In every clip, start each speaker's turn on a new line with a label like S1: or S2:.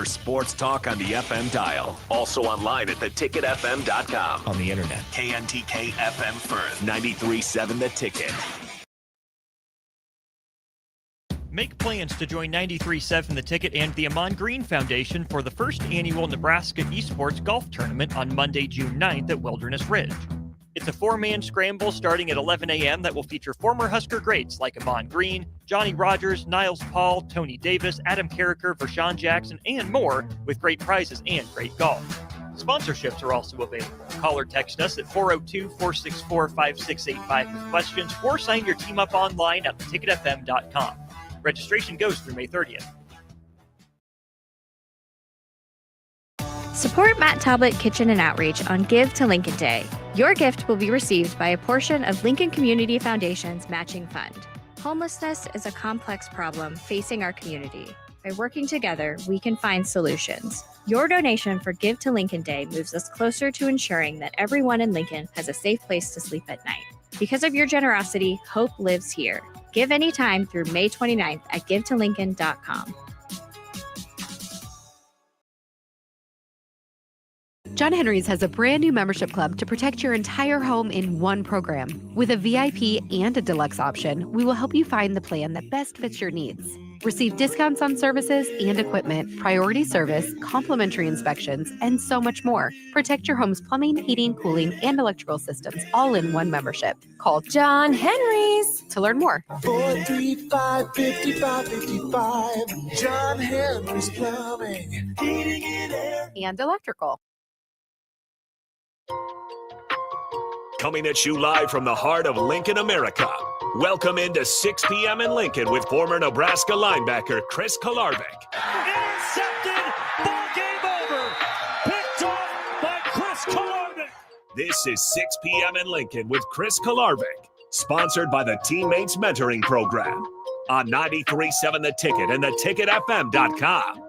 S1: for sports talk on the FM dial. Also online at theticketfm.com.
S2: On the internet.
S1: KNTK FM Firth, 93.7 The Ticket.
S3: Make plans to join 93.7 The Ticket and the Amon Green Foundation for the first annual Nebraska Esports Golf Tournament on Monday, June 9th at Wilderness Ridge. It's a four-man scramble starting at 11 a.m. that will feature former Husker greats like Amon Green, Johnny Rogers, Niles Paul, Tony Davis, Adam Carricker, Vershawn Jackson, and more, with great prizes and great golf. Sponsorships are also available. Call or text us at 402-464-5685 with questions, or sign your team up online at theticketfm.com. Registration goes through May 30th.
S4: Support Matt Talbot Kitchen and Outreach on Give to Lincoln Day. Your gift will be received by a portion of Lincoln Community Foundation's matching fund. Homelessness is a complex problem facing our community. By working together, we can find solutions. Your donation for Give to Lincoln Day moves us closer to ensuring that everyone in Lincoln has a safe place to sleep at night. Because of your generosity, hope lives here. Give anytime through May 29th at givetolincoln.com.
S5: John Henry's has a brand new membership club to protect your entire home in one program. With a VIP and a deluxe option, we will help you find the plan that best fits your needs. Receive discounts on services and equipment, priority service, complimentary inspections, and so much more. Protect your home's plumbing, heating, cooling, and electrical systems all in one membership. Call John Henry's to learn more.
S6: 435-5555. John Henry's Plumbing, Heating and Air,
S5: and Electrical.
S1: Coming at you live from the heart of Lincoln, America. Welcome into 6 p.m. in Lincoln with former Nebraska linebacker Chris Kolarevic.
S7: Intercepted, ball game over. Picked off by Chris Kolarevic.
S1: This is 6 p.m. in Lincoln with Chris Kolarevic, sponsored by the Teammates Mentoring Program on 93.7 The Ticket and theticketfm.com.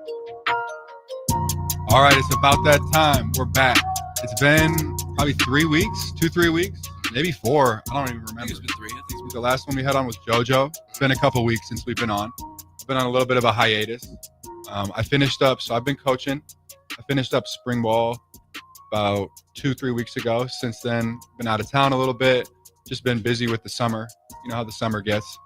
S8: All right, it's about that time. We're back. It's been probably 3 weeks, 2-3 weeks, maybe 4. I don't even remember.
S9: I think it's been 3. I think
S8: The last one we had on was JoJo. It's been a couple weeks since we've been on. I've been on a little bit of a hiatus. I finished up, so I've been coaching. I finished up spring ball about 2-3 weeks ago. Since then, been out of town a little bit. Just been busy with the summer. You know how the summer gets.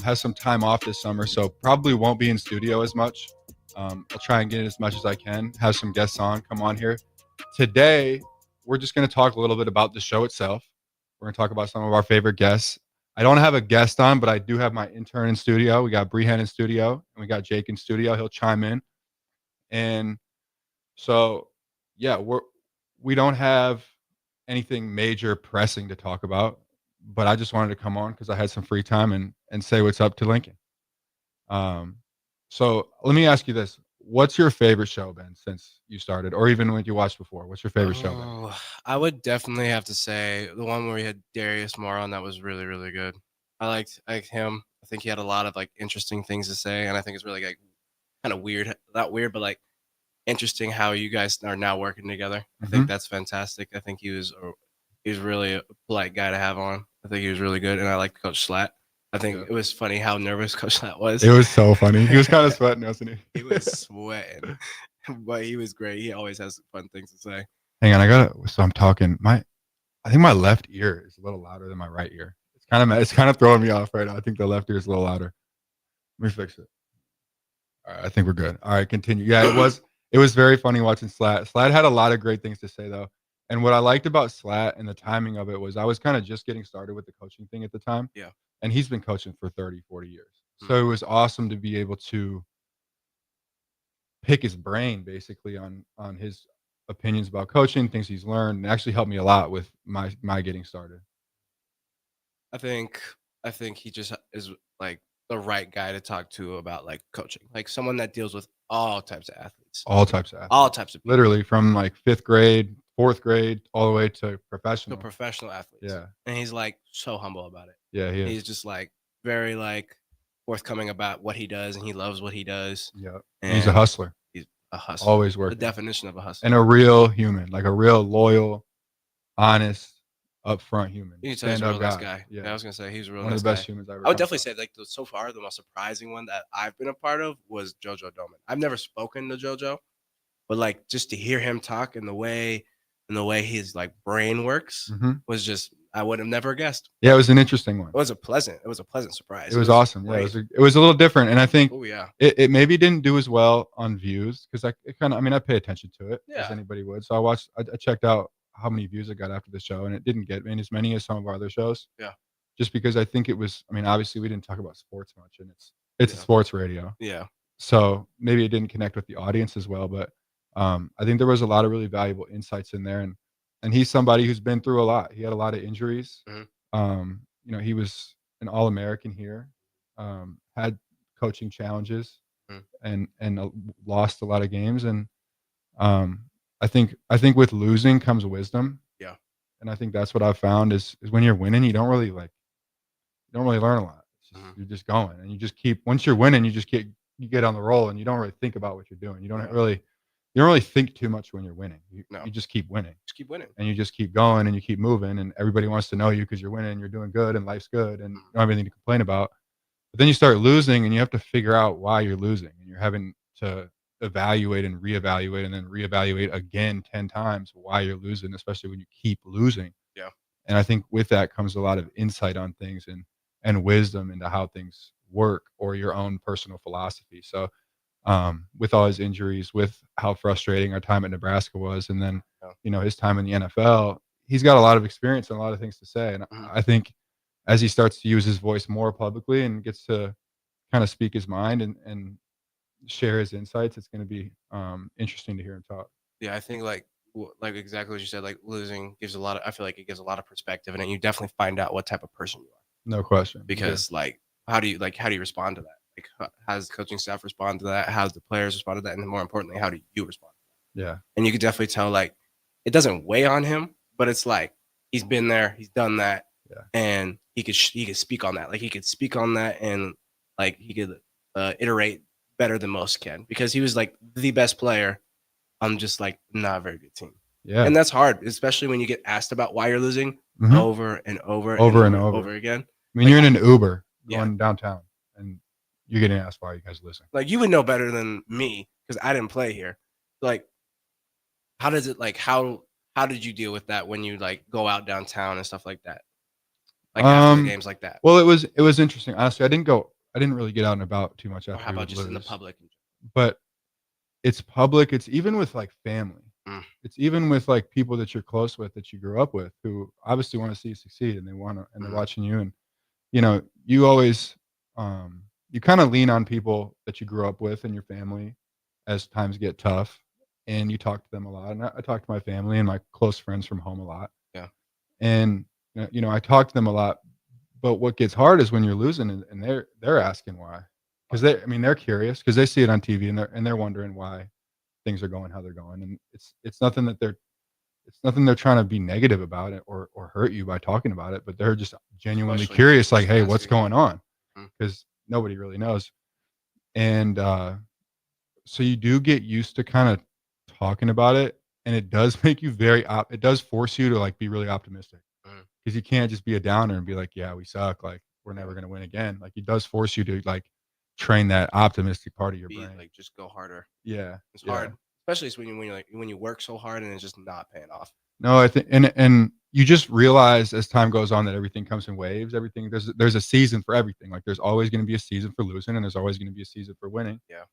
S8: Has some time off this summer, so probably won't be in studio as much. I'll try and get in as much as I can. Have some guests come on here. Today, we're just going to talk a little bit about the show itself. We're going to talk about some of our favorite guests. I don't have a guest on, but I do have my intern in studio. We got Brehan in studio, and we got Jake in studio. He'll chime in. And so, yeah, we don't have anything major pressing to talk about, but I just wanted to come on because I had some free time and say what's up to Lincoln. So let me ask you this. What's your favorite show, Ben, since you started, or even when you watched before? What's your favorite show, Ben?
S9: I would definitely have to say the one where we had Darius Moore on. That was really, really good. I liked him. I think he had a lot of interesting things to say, and I think it's really kind of weird, not weird, but interesting how you guys are now working together. I think that's fantastic. I think he was really a polite guy to have on. I think he was really good, and I liked Coach Slatt. I think it was funny how nervous Coach Slatt was.
S8: It was so funny. He was kind of sweating, wasn't he?
S9: He was sweating, but he was great. He always has fun things to say.
S8: Hang on, so I'm talking. I think my left ear is a little louder than my right ear. It's kind of throwing me off right now. I think the left ear is a little louder. Let me fix it. All right, I think we're good. All right, continue. Yeah, it was very funny watching Slatt. Slatt had a lot of great things to say though. And what I liked about Slatt and the timing of it was I was kind of just getting started with the coaching thing at the time.
S9: Yeah.
S8: And he's been coaching for 30, 40 years. So it was awesome to be able to pick his brain basically on his opinions about coaching, things he's learned, and actually helped me a lot with my getting started.
S9: I think he just is the right guy to talk to about coaching, someone that deals with all types of athletes.
S8: All types of people. Literally from 5th grade, 4th grade, all the way to professional.
S9: To professional athletes.
S8: Yeah.
S9: And he's so humble about it.
S8: Yeah, he is.
S9: He's just very forthcoming about what he does, and he loves what he does.
S8: Yeah. And he's a hustler.
S9: He's a hustler.
S8: Always working.
S9: The definition of a hustler.
S8: And a real human, a real loyal, honest, upfront human.
S9: You can tell he's a real nice guy. Yeah, I was gonna say he's a real
S8: one
S9: nice
S8: of the best
S9: guy.
S8: humans I ever.
S9: I would definitely say so far the most surprising one that I've been a part of was JoJo Doman. I've never spoken to JoJo, but like just to hear him talk and the way his like brain works was just I would have never guessed.
S8: Yeah, it was an interesting one.
S9: It was a pleasant surprise.
S8: It was awesome. Yeah, it was a little different, and I think it maybe didn't do as well on views because I pay attention to it as anybody would. So I checked out how many views it got after the show, and it didn't get as many as some of our other shows.
S9: Yeah.
S8: Just because I think it was, obviously we didn't talk about sports much, and it's a sports radio.
S9: Yeah.
S8: So maybe it didn't connect with the audience as well, but I think there was a lot of really valuable insights in there, and he's somebody who's been through a lot. He had a lot of injuries. He was an All-American here, had coaching challenges, and lost a lot of games, and I think with losing comes wisdom.
S9: Yeah.
S8: And I think that's what I've found is when you're winning, you don't really learn a lot. You're just going, and you just keep. Once you're winning, you get on the roll, and you don't really think about what you're doing. You don't really think too much when you're winning. You just keep winning.
S9: Just keep winning,
S8: and you just keep going, and you keep moving, and everybody wants to know you because you're winning, and you're doing good, and life's good, and you don't have anything to complain about. But then you start losing, and you have to figure out why you're losing, and you're having to evaluate and reevaluate, and then reevaluate again 10 times why you're losing, especially when you keep losing.
S9: Yeah.
S8: And I think with that comes a lot of insight on things and wisdom into how things work or your own personal philosophy. So with all his injuries, with how frustrating our time at Nebraska was, and then his time in the NFL, he's got a lot of experience and a lot of things to say. And I think as he starts to use his voice more publicly and gets to kind of speak his mind and share his insights, it's going to be interesting to hear him talk.
S9: Yeah, I think like exactly what you said, like losing gives I feel like it gives a lot of perspective, and then you definitely find out what type of person you are.
S8: No question.
S9: Because how do you respond to that? Like how does the coaching staff respond to that? How does the players respond to that? And then more importantly, how do you respond to that?
S8: Yeah.
S9: And you could definitely tell like it doesn't weigh on him, but it's like he's been there, he's done that, and he could speak on that. Like he could speak on that, and like he could iterate better than most can, because he was like the best player on just like not a very good team.
S8: Yeah.
S9: And that's hard, especially when you get asked about why you're losing over and over again.
S8: I mean, you're in an Uber going downtown, and you're getting asked why you guys losing.
S9: Like you would know better than me because I didn't play here. Like, how does it like how did you deal with that when you like go out downtown and stuff like that? Like after the games like that.
S8: Well, it was interesting. Honestly, I didn't really get out and about too much after.
S9: Or how about just in the public?
S8: But it's public. It's even with like family. It's even with like people that you're close with, that you grew up with, who obviously want to see you succeed, and they're watching you. And you always you kind of lean on people that you grew up with and your family as times get tough, and you talk to them a lot. And I talk to my family and my close friends from home a lot.
S9: Yeah.
S8: And I talk to them a lot. But what gets hard is when you're losing, and they're asking why, because they're curious because they see it on TV, and they're wondering why things are going how they're going, and it's nothing they're trying to be negative about it or hurt you by talking about it, but they're just genuinely curious, like, hey, what's going on? Because nobody really knows. And so you do get used to kind of talking about it, and it does make you it does force you to like be really optimistic, because you can't just be a downer and be like, yeah, we suck, like we're never going to win again. Like it does force you to like train that optimistic part of your brain.
S9: Like just go harder.
S8: Yeah.
S9: It's hard. Especially when you work so hard and it's just not paying off.
S8: No, I think and you just realize as time goes on that everything comes in waves. Everything there's a season for everything. Like there's always going to be a season for losing, and there's always going to be a season for winning.
S9: Yeah.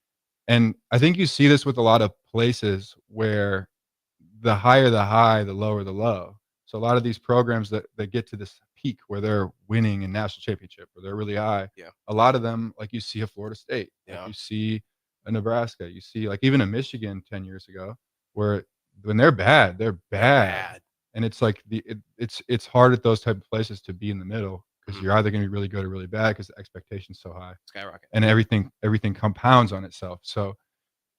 S8: And I think you see this with a lot of places where the higher the high, the lower the low. So a lot of these programs that get to this peak where they're winning a national championship, where they're really high.
S9: Yeah.
S8: A lot of them, like you see a Florida State, like you see a Nebraska, you see like even a Michigan 10 years ago, where when they're bad, they're bad. And it's like it's hard at those type of places to be in the middle, because you're either going to be really good or really bad because the expectation's so high.
S9: Skyrocket.
S8: And everything compounds on itself. So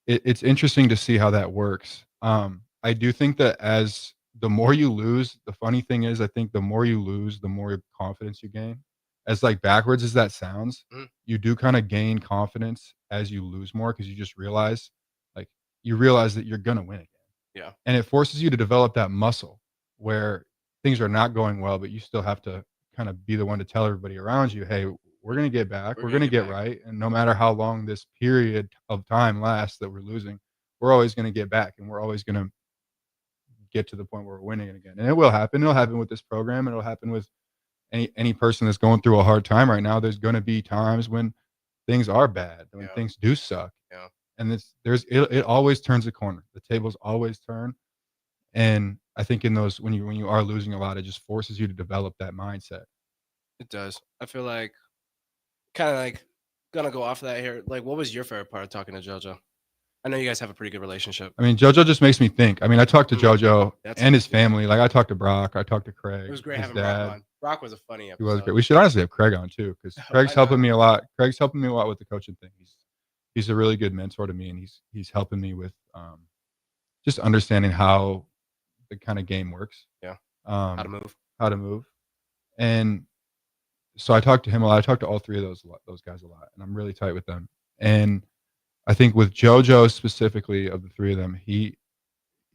S8: it's interesting to see how that works. I do think that as the more you lose, the funny thing is, I think the more you lose, the more confidence you gain. As like backwards as that sounds, you do kind of gain confidence as you lose more, because you just realize that you're gonna win again.
S9: Yeah.
S8: And it forces you to develop that muscle where things are not going well, but you still have to kind of be the one to tell everybody around you, hey, we're gonna get back, we're gonna get right. And no matter how long this period of time lasts that we're losing, we're always going to get back, and we're always going to get to the point where we're winning it again. And it will happen. It'll happen with this program, and it'll happen with any person that's going through a hard time right now. There's going to be times when things are bad, when things do suck.
S9: Yeah.
S8: And it always turns a corner. The tables always turn. And I think in those, when you are losing a lot, it just forces you to develop that mindset.
S9: It does. I feel like kind of like gonna go off of that here. Like, what was your favorite part of talking to JoJo? I know you guys have a pretty good relationship.
S8: I mean, JoJo just makes me think. I mean, I talked to JoJo
S9: That's
S8: and his family. Like, I talked to Brock, I talked to Craig.
S9: It was great
S8: his
S9: having
S8: dad.
S9: Brock on. Brock was a funny
S8: He
S9: episode.
S8: was great. We should honestly have Craig on too, because Craig's helping me a lot. Craig's helping me a lot with the coaching thing. He's a really good mentor to me, and he's helping me with just understanding how the kind of game works.
S9: Yeah.
S8: How to move. And so I talked to him a lot. I talked to all three of those guys a lot, and I'm really tight with them. And I think with JoJo specifically, of the three of them, he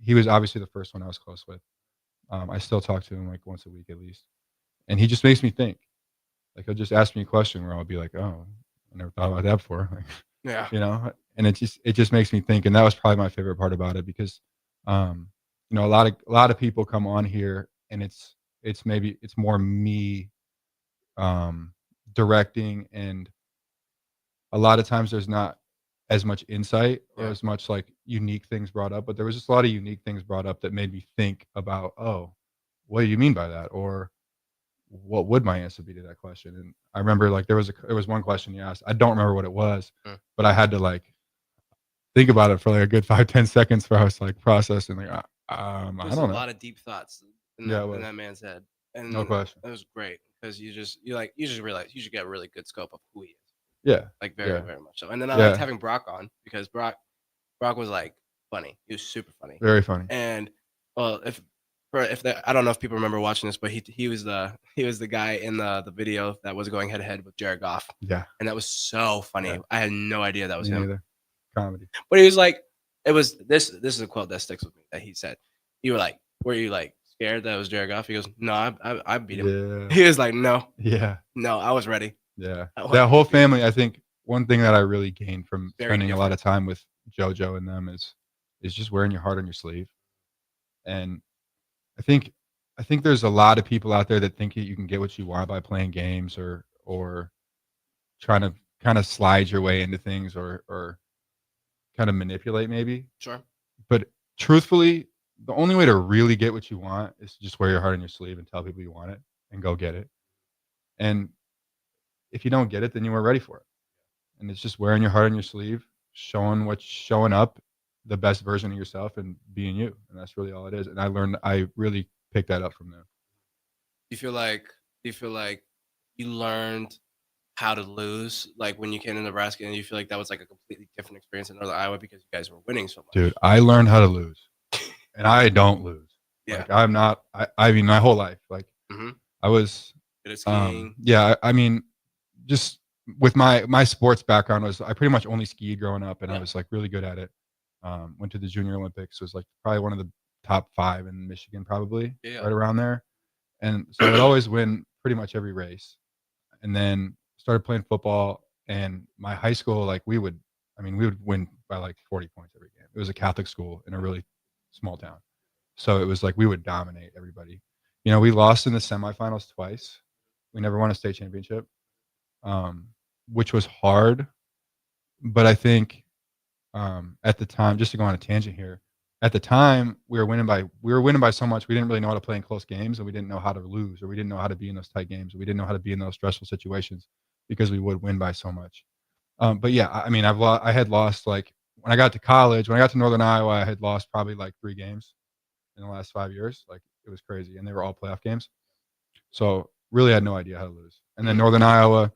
S8: was obviously the first one I was close with. I still talk to him like once a week at least, and he just makes me think. Like, he'll just ask me a question where I'll be like, "Oh, I never thought about that before." Like,
S9: Yeah.
S8: you know, and it just makes me think, and that was probably my favorite part about it, because you know, a lot of people come on here, and it's more me directing, and a lot of times there's not as much insight or as much like unique things brought up, but there was just a lot of unique things brought up that made me think about, oh, what do you mean by that? Or what would my answer be to that question? And I remember like there was one question he asked. I don't remember what it was, but I had to like think about it for like a good 5-10 seconds where I was like processing, like, I don't know.
S9: There's a lot of deep thoughts in that man's head. And
S8: no question.
S9: It was great because you just realize you should get a really good scope of who he is.
S8: Yeah.
S9: Like very much so. And then I liked having Brock on because Brock was like funny. He was super funny.
S8: Very funny.
S9: And well, I don't know if people remember watching this, but he was the guy in the video that was going head to head with Jared Goff.
S8: Yeah.
S9: And that was so funny. Yeah. I had no idea that was him.
S8: Either. Comedy.
S9: But he was like, this is a quote that sticks with me that he said. Were you like scared that it was Jared Goff? He goes, no, I beat him. Yeah. He was like, no.
S8: Yeah.
S9: No, I was ready.
S8: Yeah. That whole family, I think one thing that I really gained from spending a lot of time with JoJo and them is just wearing your heart on your sleeve. And I think there's a lot of people out there that think you can get what you want by playing games or trying to kind of slide your way into things or kind of manipulate maybe.
S9: Sure.
S8: But truthfully, the only way to really get what you want is to just wear your heart on your sleeve and tell people you want it and go get it. And if you don't get it, then you weren't ready for it. And it's just wearing your heart on your sleeve, showing up the best version of yourself and being you. And that's really all it is. And I really picked that up from them.
S9: Do you feel like you learned how to lose, like when you came to Nebraska, and you feel like that was like a completely different experience in Northern Iowa because you guys were winning so much?
S8: Dude, I learned how to lose. And I don't lose.
S9: Yeah.
S8: Like, I'm not, I mean, my whole life, like I was,
S9: good at skiing.
S8: Yeah. I mean, just with my sports background I pretty much only skied growing up, and I was like really good at it. Went to the Junior Olympics, was like probably one of the top 5 in Michigan, probably right around there. And so I would always win pretty much every race. And then started playing football, and my high school, like we would win by like 40 points every game. It was a Catholic school in a really small town. So it was like we would dominate everybody. You know, we lost in the semifinals twice. We never won a state championship, which was hard. But I think at the time, just to go on a tangent here, at the time we were winning by so much, we didn't really know how to play in close games, and we didn't know how to lose, or we didn't know how to be in those tight games, or we didn't know how to be in those stressful situations because we would win by so much. But yeah, I mean, I had lost, like when I got to Northern Iowa, I had lost probably like 3 games in the last 5 years. Like, it was crazy, and they were all playoff games. So really had no idea how to lose. And then Northern Iowa,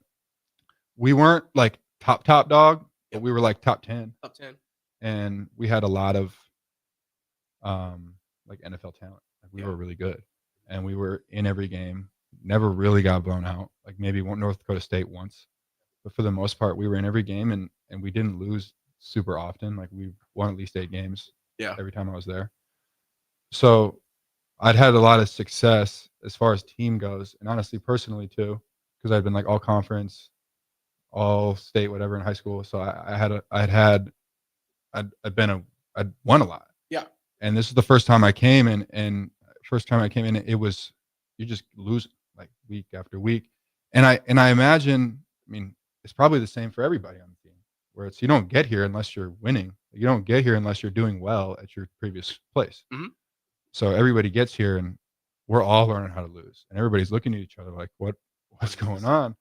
S8: we weren't like top dog, but we were like top 10.
S9: Top 10.
S8: And we had a lot of like NFL talent. Like, we were really good, and we were in every game. Never really got blown out. Like maybe North Dakota State once, but for the most part, we were in every game, and we didn't lose super often. Like, we won at least 8 games every time I was there. So I'd had a lot of success as far as team goes, and honestly, personally too, because I'd been like all conference, all state, whatever in high school. So I'd I'd won a lot.
S9: Yeah.
S8: And this is the first time I came in, and first time I came in, it was you just lose like week after week. And I imagine, I mean, it's probably the same for everybody on the team, where it's you don't get here unless you're winning. You don't get here unless you're doing well at your previous place.
S9: Mhm.
S8: So everybody gets here, and we're all learning how to lose, and everybody's looking at each other like, what's going on?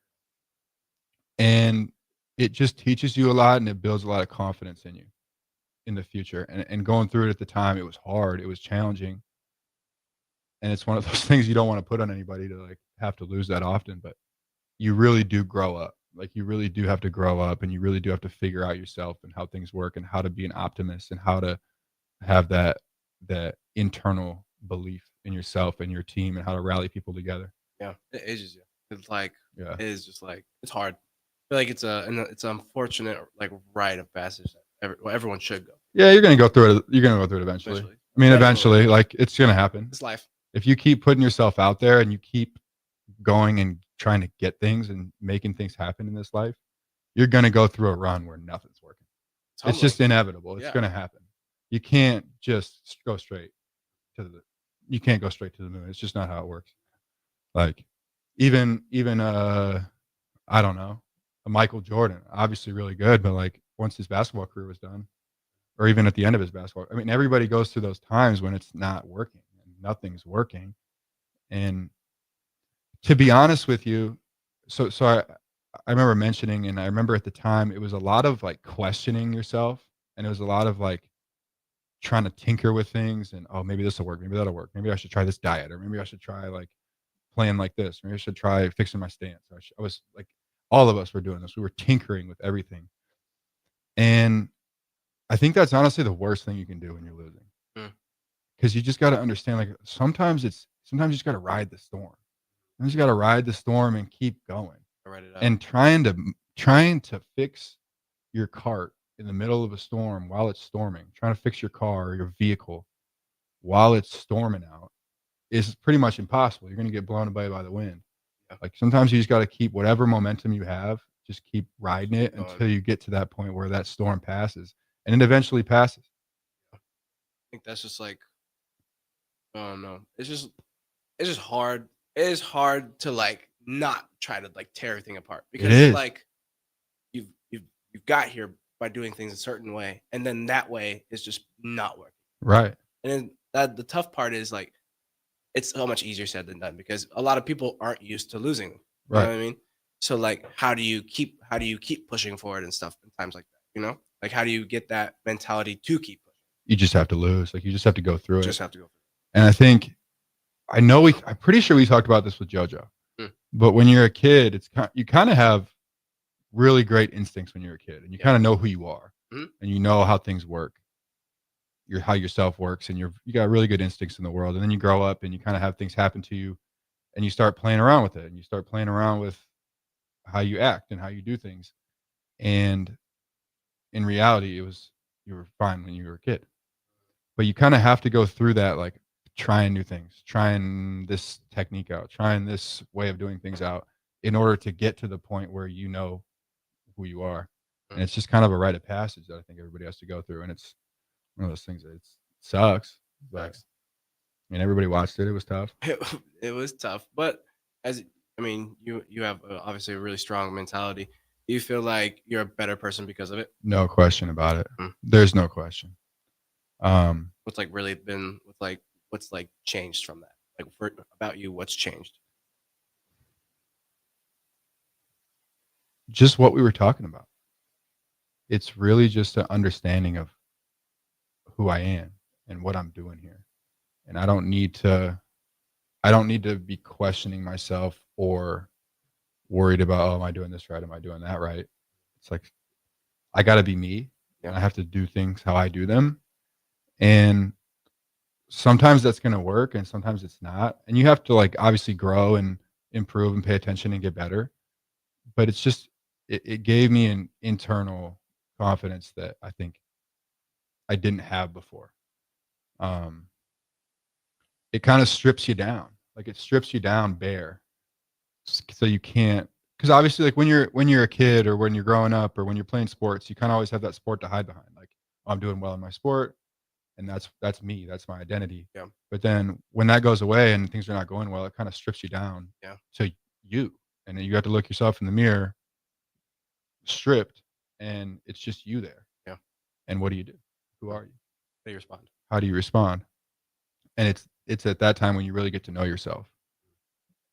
S8: And it just teaches you a lot, and it builds a lot of confidence in you in the future. And going through it at the time, it was hard, it was challenging, and it's one of those things you don't want to put on anybody to like have to lose that often, but you really do grow up. Like you really do have to grow up, and you really do have to figure out yourself and how things work and how to be an optimist and how to have that internal belief in yourself and your team and how to rally people together.
S9: Yeah, it ages you. It's like
S8: Yeah.
S9: it is just like it's hard. I feel like it's an unfortunate like rite of passage that everyone should go.
S8: Yeah, you're gonna go through it. You're gonna go through it eventually. I mean, eventually, like it's gonna happen.
S9: It's life.
S8: If you keep putting yourself out there and you keep going and trying to get things and making things happen in this life, you're gonna go through a run where nothing's working. It's just inevitable. It's gonna happen. You can't just go straight to the. You can't go straight to the moon. It's just not how it works. Like even I don't know, a Michael Jordan, obviously really good, but like once his basketball career was done, or even at the end of his basketball, I mean, everybody goes through those times when it's not working and nothing's working. And to be honest with you, so I remember mentioning, and I remember at the time it was a lot of like questioning yourself, and it was a lot of like trying to tinker with things, and oh, maybe this will work, maybe that'll work, maybe I should try this diet, or maybe I should try like playing like this, maybe I should try fixing my stance. I was like, all of us were doing this. We were tinkering with everything, and I think that's honestly the worst thing you can do when you're losing, because you just got to understand, like sometimes you just got to ride the storm. You just got to ride the storm and keep going, and trying to fix your cart in the middle of a storm while it's storming, trying to fix your car or your vehicle while it's storming out is pretty much impossible. You're going to get blown away by the wind. Like sometimes you just got to keep whatever momentum you have, just keep riding it until you get to that point where that storm passes, and it eventually passes.
S9: I think that's just like, I don't know. It's just hard. It is hard to like not try to like tear everything apart, because like you've got here by doing things a certain way, and then that way is just not working.
S8: Right.
S9: And then the tough part is like it's so much easier said than done, because a lot of people aren't used to losing. You know what I mean? So like how do you keep pushing forward and stuff in times like that? You know? Like how do you get that mentality to keep pushing?
S8: You just have to lose. Like you just have to go through it.
S9: Just have to go through it.
S8: And I think I'm pretty sure we talked about this with JoJo. But when you're a kid, you kind of have really great instincts when you're a kid, and you kind of know who you are, and you know how things work, how yourself works, and you got really good instincts in the world. And then you grow up and you kind of have things happen to you, and you start playing around with it, and you start playing around with how you act and how you do things. And in reality, you were fine when you were a kid, but you kind of have to go through that, like trying new things, trying this technique out, trying this way of doing things out, in order to get to the point where you know who you are. And it's just kind of a rite of passage that I think everybody has to go through. And it's one of those things that it sucks, but I mean, everybody watched it. It was tough.
S9: It was tough, but you have obviously a really strong mentality. Do you feel like you're a better person because of it?
S8: No question about it. There's no question.
S9: What's like really been what's like changed from that? Like about you, what's changed?
S8: Just what we were talking about. It's really just an understanding of who I am and what I'm doing here. And I don't need to be questioning myself or worried about, oh, am I doing this right? Am I doing that right? It's like, I got to be me, and I have to do things how I do them. And sometimes that's going to work, and sometimes it's not. And you have to like obviously grow and improve and pay attention and get better. But it's just, it gave me an internal confidence that I think I didn't have before. It kind of strips you down. Like it strips you down bare. So you can't, because obviously like when you're a kid or when you're growing up or when you're playing sports, you kind of always have that sport to hide behind. Like, oh, I'm doing well in my sport. and that's me. That's my identity.
S9: Yeah.
S8: But then when that goes away and things are not going well, it kind of strips you down.
S9: Yeah.
S8: To you, and then you have to look yourself in the mirror, stripped, and it's just you there.
S9: Yeah.
S8: And what do you do? Who are you?
S9: How do you respond?
S8: How do you respond? And it's at that time when you really get to know yourself,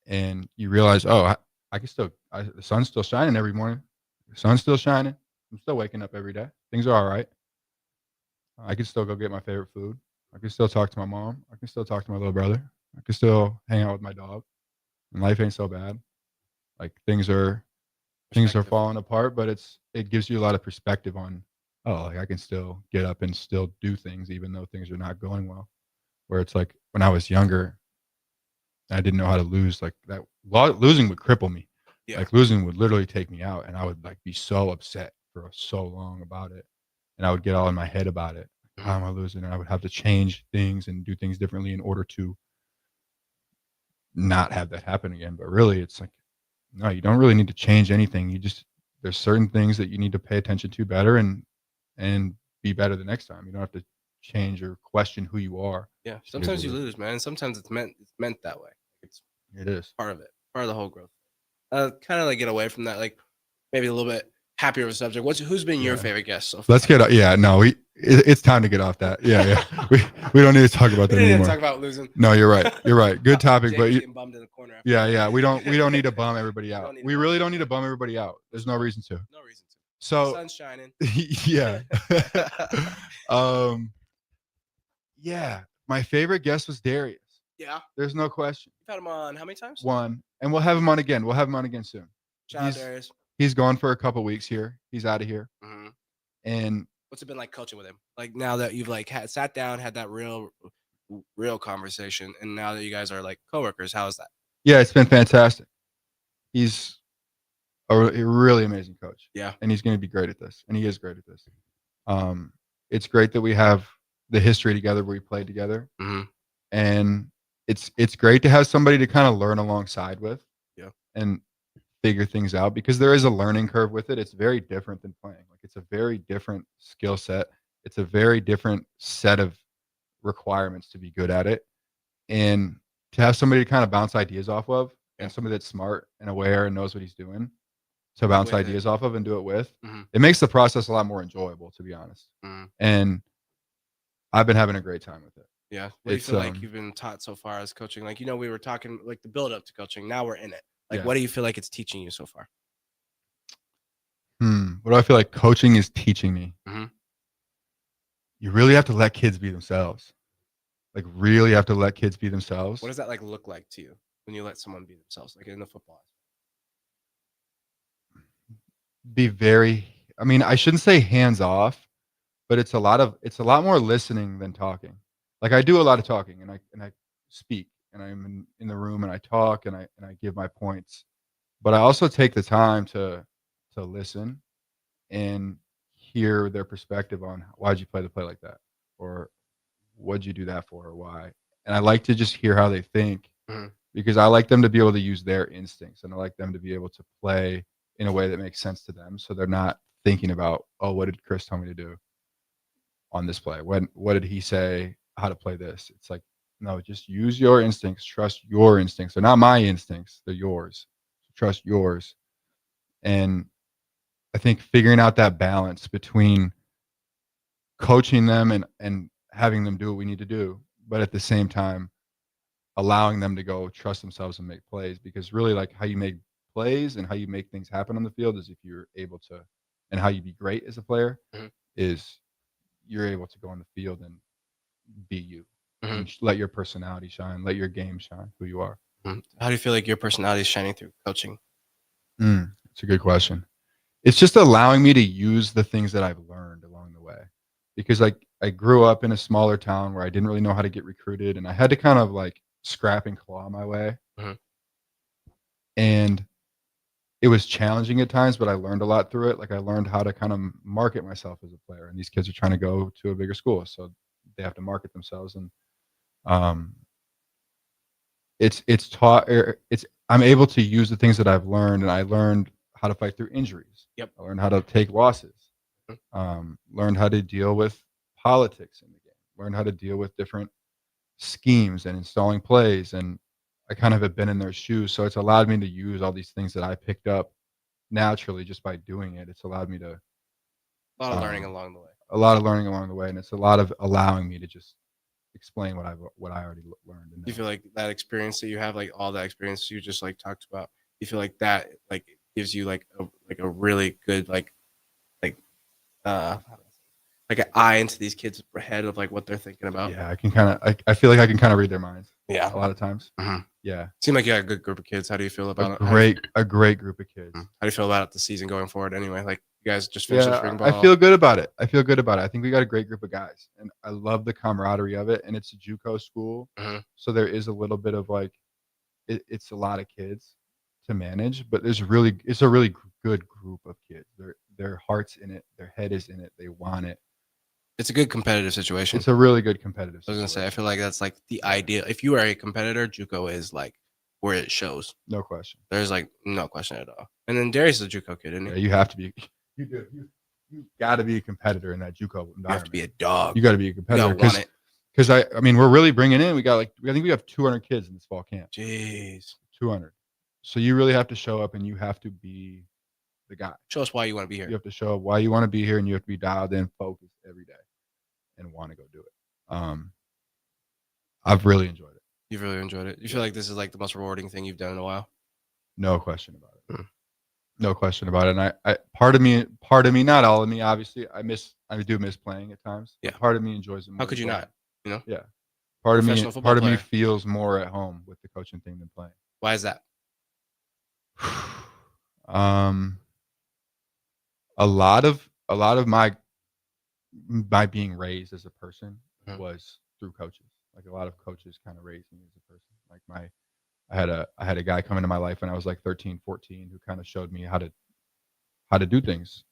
S8: and you realize, oh, I can still, the sun's still shining every morning. The sun's still shining. I'm still waking up every day. Things are all right. I can still go get my favorite food. I can still talk to my mom. I can still talk to my little brother. I can still hang out with my dog. And life ain't so bad. Like things are
S9: Perspective.
S8: falling apart, but it gives you a lot of perspective on, oh, like I can still get up and still do things even though things are not going well. Where it's like when I was younger, I didn't know how to lose. Like that losing would cripple me.
S9: Yeah.
S8: Like losing would literally take me out, and I would like be so upset for so long about it, and I would get all in my head about it. How am I losing? And I would have to change things and do things differently in order to not have that happen again. But really, it's like, no, you don't really need to change anything. There's certain things that you need to pay attention to better and be better the next time. You don't have to change or question who you are.
S9: Yeah. Sometimes you lose, man. Sometimes it's meant that way.
S8: It is
S9: Part of it, part of the whole growth. Kind of like get away from that, like maybe a little bit happier of a subject. Who's been your favorite guest so far?
S8: Let's get it's time to get off that. Yeah. we don't need to talk about that
S9: We didn't
S8: anymore.
S9: talk about losing.
S8: No, you're right. Good topic,
S9: Jake
S8: but
S9: getting bummed in the corner.
S8: yeah, we don't need to bum everybody out.
S9: don't need to
S8: We
S9: bum
S8: really don't need to bum everybody out. There's no reason to.
S9: No reason to. The
S8: So
S9: sun's shining.
S8: yeah. Yeah, my favorite guest was Darius.
S9: Yeah.
S8: There's no question.
S9: You've had him on how many times?
S8: One, and we'll have him on again. We'll have him on again soon.
S9: Shout out Darius.
S8: He's gone for a couple weeks here. He's out of here.
S9: Mm-hmm.
S8: And
S9: What's it been like coaching with him? Like now that you've like sat down, had that real conversation, and now that you guys are like coworkers, how is that?
S8: yeah, it's been fantastic. He's a really amazing coach.
S9: Yeah.
S8: And he's going to be great at this. And he is great at this. It's great that we have the history together where we played together.
S9: Mm-hmm.
S8: And it's great to have somebody to kind of learn alongside with.
S9: Yeah.
S8: And figure things out, because there is a learning curve with it. It's very different than playing. Like it's a very different skill set. It's a very different set of requirements to be good at it. And to have somebody to kind of bounce ideas off of, and somebody that's smart and aware and knows what he's doing to bounce
S9: With
S8: ideas off of and do it with,
S9: Mhm.
S8: it makes the process a lot more enjoyable, to be honest.
S9: Mhm.
S8: And I've been having a great time with it.
S9: Yeah. What do you
S8: It's,
S9: feel like you've been taught so far as coaching? Like, we were talking like the build up to coaching. Now we're in it. Like,
S8: Yeah.
S9: what do you feel like it's teaching you so far?
S8: What do I feel like coaching is teaching me?
S9: Mhm.
S8: You really have to let kids be themselves. Like, really have to let kids be themselves.
S9: What does that like look like to you when you let someone be themselves, like in the football?
S8: I mean, I shouldn't say hands off, but it's a lot more listening than talking. Like I do a lot of talking, and I speak, and I'm in the room and I talk and I give my points, but I also take the time to listen and hear their perspective on why'd you play the play like that, or what'd you do that for, or why. And I like to just hear how they think,
S9: Mhm.
S8: because I like them to be able to use their instincts, and I like them to be able to play in a way that makes sense to them, so they're not thinking about, oh, what did Chris tell me to do on this play? What did he say how to play this? It's like, no, just use your instincts, trust your instincts. They're not my instincts, they're yours. Trust yours. And I think figuring out that balance between coaching them and having them do what we need to do, but at the same time allowing them to go trust themselves and make plays, because really, like, how you make plays and how you make things happen on the field is if you're able to, and how you be great as a player
S9: Mhm.
S8: is you're able to go on the field and be you,
S9: Mhm.
S8: and let your personality shine, let your game shine, who you are.
S9: Mhm. How do you feel like your personality is shining through coaching?
S8: It's a good question. It's just allowing me to use the things that I've learned along the way, because I grew up in a smaller town where I didn't really know how to get recruited, and I had to kind of like scrap and claw my way.
S9: Mhm.
S8: And it was challenging at times, but I learned a lot through it. Like I learned how to kind of market myself as a player, and these kids are trying to go to a bigger school, so they have to market themselves. And it's taught, I'm able to use the things that I've learned, and I learned how to fight through injuries.
S9: Yep.
S8: I learned how to take losses.
S9: Mhm.
S8: Learned how to deal with politics in the game. learned how to deal with different schemes and installing plays. And I kind of have been in their shoes. So it's allowed me to use all these things that I picked up naturally just by doing it. It's allowed me to
S9: A lot of learning along the way.
S8: a lot of learning along the way. And it's a lot of allowing me to just explain what I already learned.
S9: Do you feel like that experience that you have, like all that experience you just like talked about, you feel like that like gives you like a really good like an eye into these kids' head of like what they're thinking about?
S8: Yeah, I can kind of I feel like I can kind of read their minds.
S9: Yeah,
S8: a lot of times.
S9: Mhm.
S8: Yeah,
S9: Seemed like you had a good group of kids. How do you feel about
S8: a great group of kids.
S9: How do you feel about the season going forward? Anyway, like you guys just finished the spring ball.
S8: I feel good about it. I think we got a great group of guys, and I love the camaraderie of it. And it's a JUCO school, so there is a little bit of like, it's a lot of kids to manage, but it's a really good group of kids. Their heart's in it, their head is in it, they want it.
S9: It's a good competitive situation.
S8: It's a really good competitive
S9: situation. I was gonna say, I feel like that's like the ideal. If you are a competitor, JUCO is like where it shows.
S8: No question.
S9: There's like no question at all. And then Darius is a JUCO kid, isn't he?
S8: Yeah, you have to be. You do. You got to be a competitor in that JUCO environment.
S9: You have to be a dog.
S8: You got to be a competitor.
S9: You gotta want it.
S8: Because I mean, we're really bringing in. I think we have 200 kids in this fall camp.
S9: Jeez.
S8: 200. So you really have to show up, and you have to be the guy.
S9: Show us why you want to be here.
S8: You have to show up why you want to be here, and you have to be dialed in, focused every day, and want to go do it. I've really enjoyed it.
S9: You've really enjoyed it. You feel like this is like the most rewarding thing you've done in a while?
S8: No question about it. No question about it. And I part of me, not all of me, obviously, I do miss playing at times.
S9: Yeah.
S8: Part of me enjoys it more.
S9: How could you not? You know?
S8: Yeah. Part of me
S9: player.
S8: feels more at home with the coaching thing than playing.
S9: Why is that?
S8: A lot of my being raised as a person was through coaches. Like a lot of coaches kind of raised me as a person. Like I had a guy come into my life when I was like 13, 14 who kind of showed me how to do things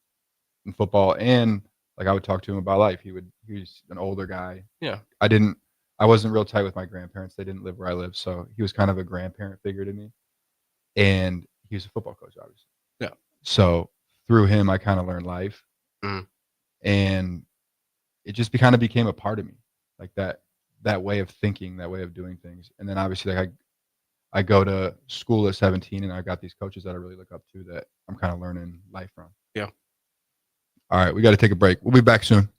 S8: in football, and like I would talk to him about life. He was an older guy.
S9: Yeah.
S8: I wasn't real tight with my grandparents. They didn't live where I lived, so he was kind of a grandparent figure to me. And he was a football coach, obviously.
S9: Yeah.
S8: So through him, I kind of learned life, and it just kind of became a part of me, like that way of thinking, that way of doing things. And then obviously, like I go to school at 17, and I got these coaches that I really look up to that I'm kind of learning life from.
S9: Yeah.
S8: All right, we got to take a break. We'll be back soon.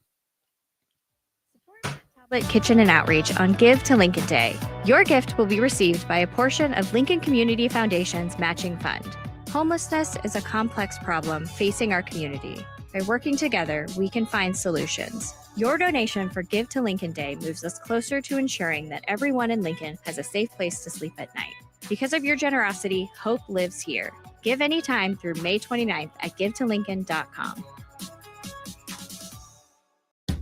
S4: Tablet Kitchen and Outreach on Give to Lincoln Day. Your gift will be received by a portion of Lincoln Community Foundation's matching fund. Homelessness is a complex problem facing our community. By working together, we can find solutions. Your donation for Give to Lincoln Day moves us closer to ensuring that everyone in Lincoln has a safe place to sleep at night. Because of your generosity, hope lives here. Give anytime through May 29th at givetolincoln.com.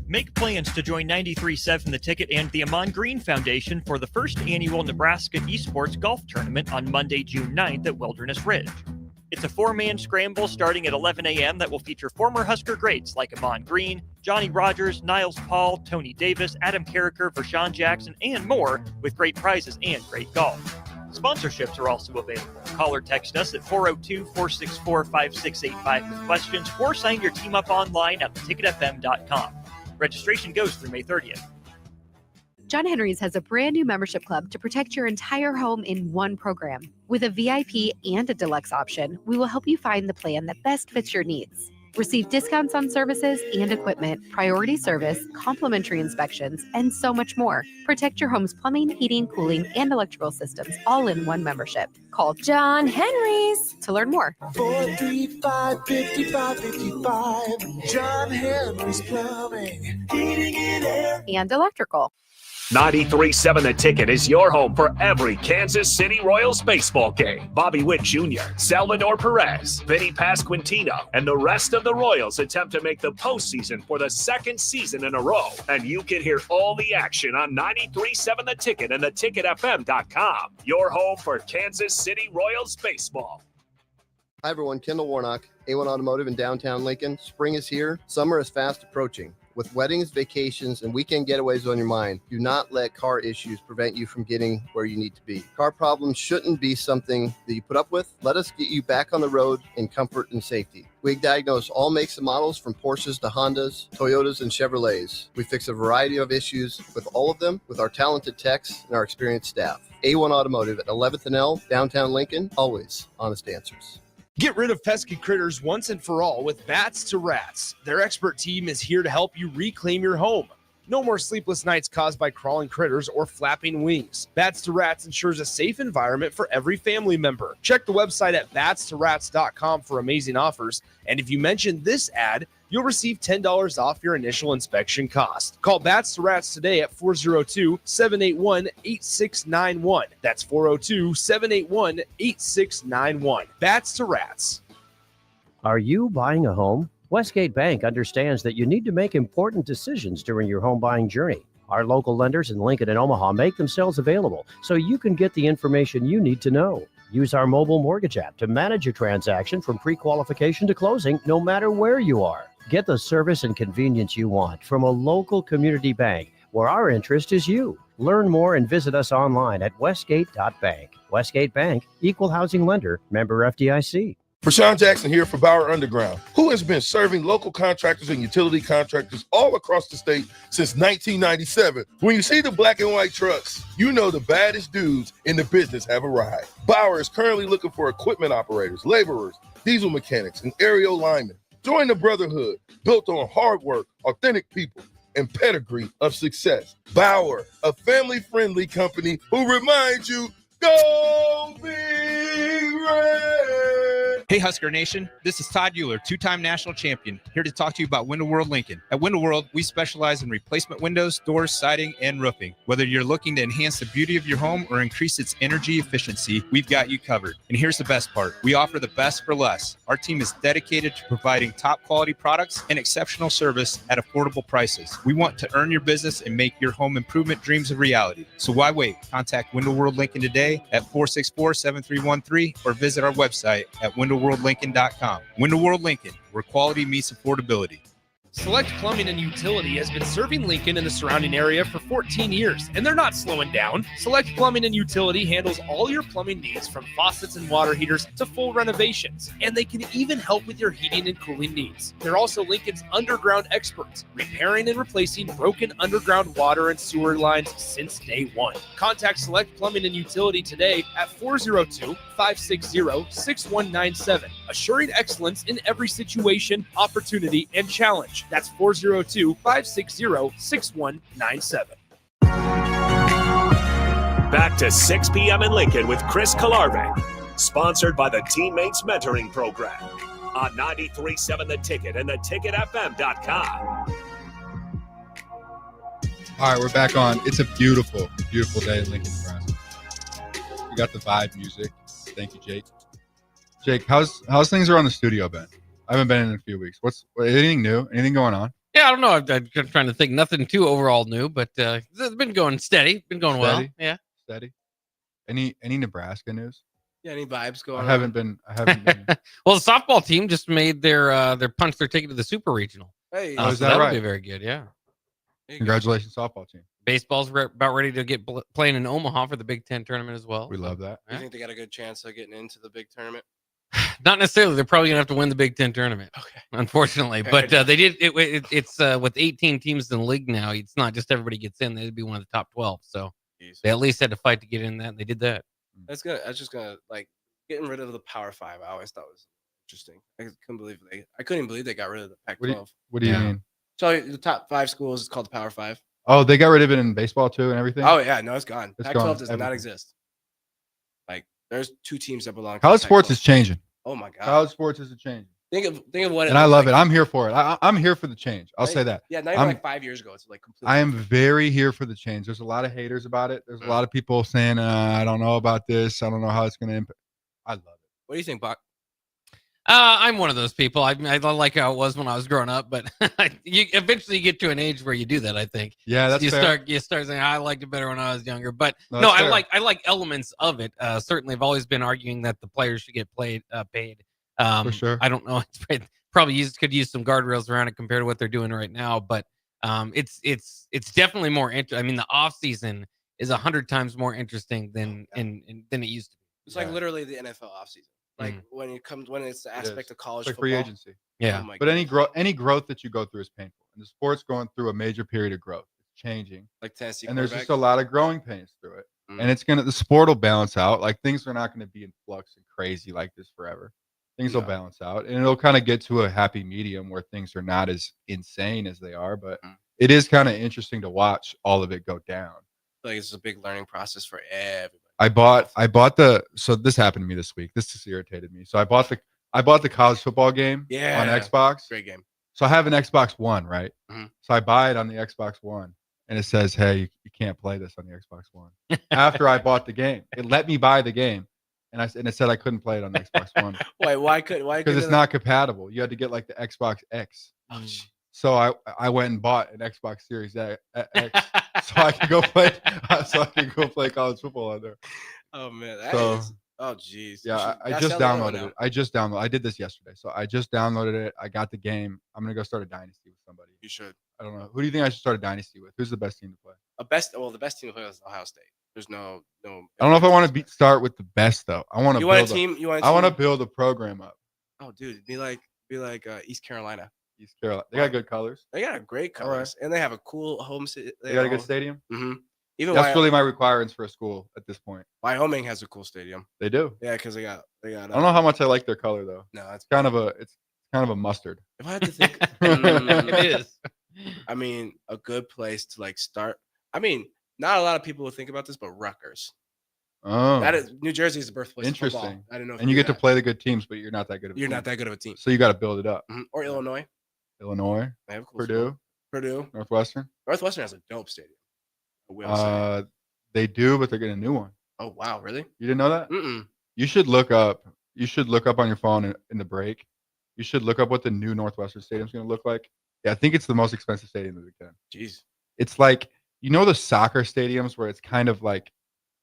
S3: Make plans to join 93.7 The Ticket and the Amon Green Foundation for the first annual Nebraska Esports Golf Tournament on Monday, June 9th at Wilderness Ridge. It's a four-man scramble starting at 11 a.m. that will feature former Husker greats like Amon Green, Johnny Rogers, Niles Paul, Tony Davis, Adam Carricker, Vershawn Jackson, and more, with great prizes and great golf. Sponsorships are also available. Call or text us at 402-464-5685 with questions, or sign your team up online at theticketfm.com. Registration goes through May 30th.
S5: John Henry's has a brand new membership club to protect your entire home in one program. With a VIP and a deluxe option, we will help you find the plan that best fits your needs. Receive discounts on services and equipment, priority service, complimentary inspections, and so much more. Protect your home's plumbing, heating, cooling, and electrical systems all in one membership. Call John Henry's to learn more.
S6: 435-5555. John Henry's Plumbing, Heating and Air.
S5: And electrical.
S1: 93.7 The Ticket is your home for every Kansas City Royals baseball game. Bobby Witt Jr., Salvador Perez, Vinny Pasquantino, and the rest of the Royals attempt to make the postseason for the second season in a row. And you can hear all the action on 93.7 The Ticket and theticketfm.com. Your home for Kansas City Royals baseball.
S2: Hi, everyone. Kendall Warnock, A1 Automotive in downtown Lincoln. Spring is here. Summer is fast approaching. With weddings, vacations, and weekend getaways on your mind, do not let car issues prevent you from getting where you need to be. Car problems shouldn't be something that you put up with. Let us get you back on the road in comfort and safety. We diagnose all makes and models from Porsches to Hondas, Toyotas, and Chevrolets. We fix a variety of issues with all of them with our talented techs and our experienced staff. A1 Automotive at 11th and L, downtown Lincoln, always honest answers.
S10: Get rid of pesky critters once and for all with Bats to Rats. Their expert team is here to help you reclaim your home. No more sleepless nights caused by crawling critters or flapping wings. Bats to Rats ensures a safe environment for every family member. Check the website at batstoRats.com for amazing offers. And if you mention this ad, you'll receive $10 off your initial inspection cost. Call Bats to Rats today at 402-781-8691. That's 402-781-8691. Bats to Rats.
S11: Are you buying a home? Westgate Bank understands that you need to make important decisions during your home buying journey. Our local lenders in Lincoln and Omaha make themselves available so you can get the information you need to know. Use our mobile mortgage app to manage your transaction from pre-qualification to closing, no matter where you are. Get the service and convenience you want from a local community bank where our interest is you. Learn more and visit us online at westgate.bank. Westgate Bank, Equal Housing Lender, member FDIC.
S12: Prashawn Jackson here for Bauer Underground, who has been serving local contractors and utility contractors all across the state since 1997. When you see the black and white trucks, you know the baddest dudes in the business have arrived. Bauer is currently looking for equipment operators, laborers, diesel mechanics, and aerial linemen. Join the brotherhood built on hard work, authentic people, and pedigree of success. Bauer, a family-friendly company who reminds you, go Big Red!
S13: Hey Husker Nation, this is Todd Euler, two-time national champion, here to talk to you about Window World Lincoln. At Window World, we specialize in replacement windows, doors, siding, and roofing. Whether you're looking to enhance the beauty of your home or increase its energy efficiency, we've got you covered. And here's the best part. We offer the best for less. Our team is dedicated to providing top quality products and exceptional service at affordable prices. We want to earn your business and make your home improvement dreams a reality. So why wait? Contact Window World Lincoln today at 464-7313 or visit our website at windowworldlincoln.com. Window World Lincoln, where quality meets affordability.
S10: Select Plumbing and Utility has been serving Lincoln and the surrounding area for 14 years, and they're not slowing down. Select Plumbing and Utility handles all your plumbing needs, from faucets and water heaters to full renovations, and they can even help with your heating and cooling needs. They're also Lincoln's underground experts, repairing and replacing broken underground water and sewer lines since day one. Contact Select Plumbing and Utility today at 402-560-6197, assuring excellence in every situation, opportunity, and challenge. That's 402-560-6197.
S1: Back to 6 p.m. in Lincoln with Chris Kolarevic. Sponsored by the Teammates Mentoring Program on 93.7 The Ticket and theticketfm.com.
S8: All right, we're back on. It's a beautiful, beautiful day in Lincoln, Nebraska. We got the vibe music. Thank you, Jake. Jake, how's things around the studio been? I haven't been in a few weeks. Anything new? Anything going on?
S14: Yeah, I don't know. I'm trying to think. Nothing too overall new, but it's been going steady. Been going well. Yeah,
S8: steady. Any Nebraska news?
S9: Yeah, any vibes going on?
S8: I haven't been.
S14: Well, the softball team just made their punch their ticket to the Super Regional.
S9: Hey,
S8: is
S14: so
S8: that
S14: that'll
S8: right?
S14: be very good. Yeah.
S8: Congratulations, softball team.
S14: Baseball's about ready to get playing in Omaha for the Big Ten tournament as well.
S8: We love that.
S9: Do you think they got a good chance of getting into the big tournament?
S14: Not necessarily. They're probably gonna have to win the Big Ten tournament.
S9: Okay.
S14: Unfortunately, but they did. It's with 18 teams in the league now. It's not just everybody gets in. They'd be one of the top 12. So they at least had to fight to get in that, and they did that.
S9: That's good. I was just gonna getting rid of the Power Five. I always thought was interesting. I couldn't believe they got rid of the Pac-12.
S8: What do you mean?
S9: So the top 5 schools is called the Power Five.
S8: Oh, they got rid of it in baseball too and everything?
S9: Oh yeah, no, it's gone.
S8: It's
S9: Pac-12
S8: gone.
S9: does not exist. There's 2 teams that belong to
S8: College
S9: the
S8: sports
S9: Pac-12.
S8: is changing.
S9: Oh my god.
S8: College sports is a change.
S9: Think of what it
S8: and I
S9: looked
S8: love
S9: like.
S8: it. I'm here for it. I'm here for the change. I'll say that.
S9: Yeah, not even 5 years ago. It's completely.
S8: I am very here for the change. There's a lot of haters about it. There's a lot of people saying, I don't know about this. I don't know how it's going to impact. I love it.
S9: What do you think, Bach?
S14: I'm one of those people. I like how it was when I was growing up, but you eventually get to an age where you do that. I think.
S8: Yeah, that's fair.
S14: You start saying I liked it better when I was younger, but
S8: No,
S14: no,
S8: that's
S14: I
S8: fair.
S14: like elements of it. Certainly, I've always been arguing that the players should get paid.
S8: For sure.
S14: I don't know. It's probably could use some guardrails around it compared to what they're doing right now, but It's definitely more interesting. I mean, the off season is 100 times more interesting than than it used to be.
S9: It's like literally the NFL offseason. Like when it's the aspect of college
S8: It's like
S9: football.
S8: free agency.
S14: Yeah.
S9: Oh my
S8: But
S9: goodness.
S8: any growth that you go through is painful. And the sport's going through a major period of growth. It's changing.
S9: Like Tennessee
S8: And there's
S9: quarterback.
S8: just a lot of growing pains through it. And the sport will balance out. Like things are not going to be in flux and crazy like this forever. Things will balance out. And it'll kind of get to a happy medium where things are not as insane as they are. But it is kind of interesting to watch all of it go down.
S9: Like it's a big learning process for everybody.
S8: I bought so this happened to me this week. This just irritated me. So I bought the college football game on Xbox.
S9: Great game.
S8: So I have an Xbox One, right?
S9: Mm-hmm.
S8: So I buy it on the Xbox One, and it says, "Hey, you can't play this on the Xbox One." After I bought the game, it let me buy the game, and it said I couldn't play it on the Xbox One.
S9: Why?
S8: Because it's not compatible. You had to get like the Xbox X.
S9: Oh,
S8: so I went and bought an Xbox Series X so I could go play college football on there.
S9: Oh man, oh geez.
S8: Yeah, I just downloaded it. I did this yesterday. So I just downloaded it. I got the game. I'm gonna go start a dynasty with somebody.
S9: You should.
S8: I don't know. Who do you think I should start a dynasty with? Who's the best team to play?
S9: The best team to play is Ohio State. There's no.
S8: I don't know if I want to start with the best though. I want to build
S9: a team.
S8: I want to build a program up.
S9: Oh, dude, be like East Carolina.
S8: East Carolina. They got good colors.
S9: They got great colors, and they have a cool home city.
S8: They got a good stadium.
S9: Mm-hmm.
S8: That's really my requirements for a school at this point.
S9: Wyoming has a cool stadium.
S8: They do.
S9: Yeah, because they got. I
S8: don't know how much I like their color though.
S9: No,
S8: it's kind of a mustard.
S9: If I had to think,
S14: it is.
S9: I mean, a good place to like start. I mean, not a lot of people will think about this, but Rutgers.
S8: Oh,
S9: that is New Jersey is the birthplace.
S8: Interesting.
S9: Of football. I don't know.
S8: And you get to play the good teams, but you're not that good of a team.
S9: You're not that good of a team.
S8: So you got to build it up.
S9: Mm-hmm. Or Illinois.
S8: Illinois.
S9: They have a cool
S8: Purdue.
S9: School. Purdue.
S8: Northwestern.
S9: Northwestern has a dope stadium.
S8: They do, but they're getting a new one.
S9: Oh wow, really?
S8: You didn't know that?
S9: Mm-mm.
S8: You should look up on your phone in the break. You should look up what the new Northwestern Stadium is going to look like. Yeah, I think it's the most expensive stadium in the Big Ten.
S9: Jeez.
S8: It's like, the soccer stadiums where it's kind of like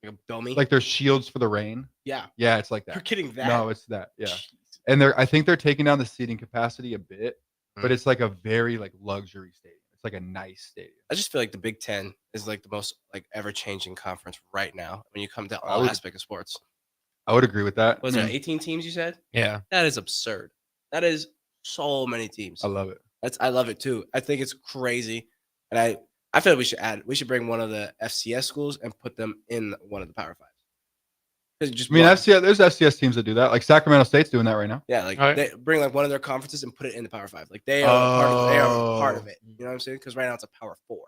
S9: a domey?
S8: Like there's shields for the rain.
S9: Yeah.
S8: Yeah, it's like that.
S9: You're kidding that?
S8: No, it's that. Yeah.
S9: Jeez.
S8: And I think they're taking down the seating capacity a bit, but it's like a very like luxury stadium. It's like a nice stadium.
S9: I just feel like the Big Ten is like the most like ever-changing conference right now when you come to all aspects of sports.
S8: I would agree with that.
S9: Was there 18 teams you said?
S14: Yeah.
S9: That is absurd. That is so many teams.
S8: I love it.
S9: I love it too. I think it's crazy. And I feel like we should bring one of the FCS schools and put them in one of the Power Fives.
S8: FCS, there's FCS teams that do that. Like Sacramento State's doing that right now.
S9: Yeah, like they bring like one of their conferences and put it in the Power Five. Like they are part of it. You know what I'm saying? Because right now it's a Power Four.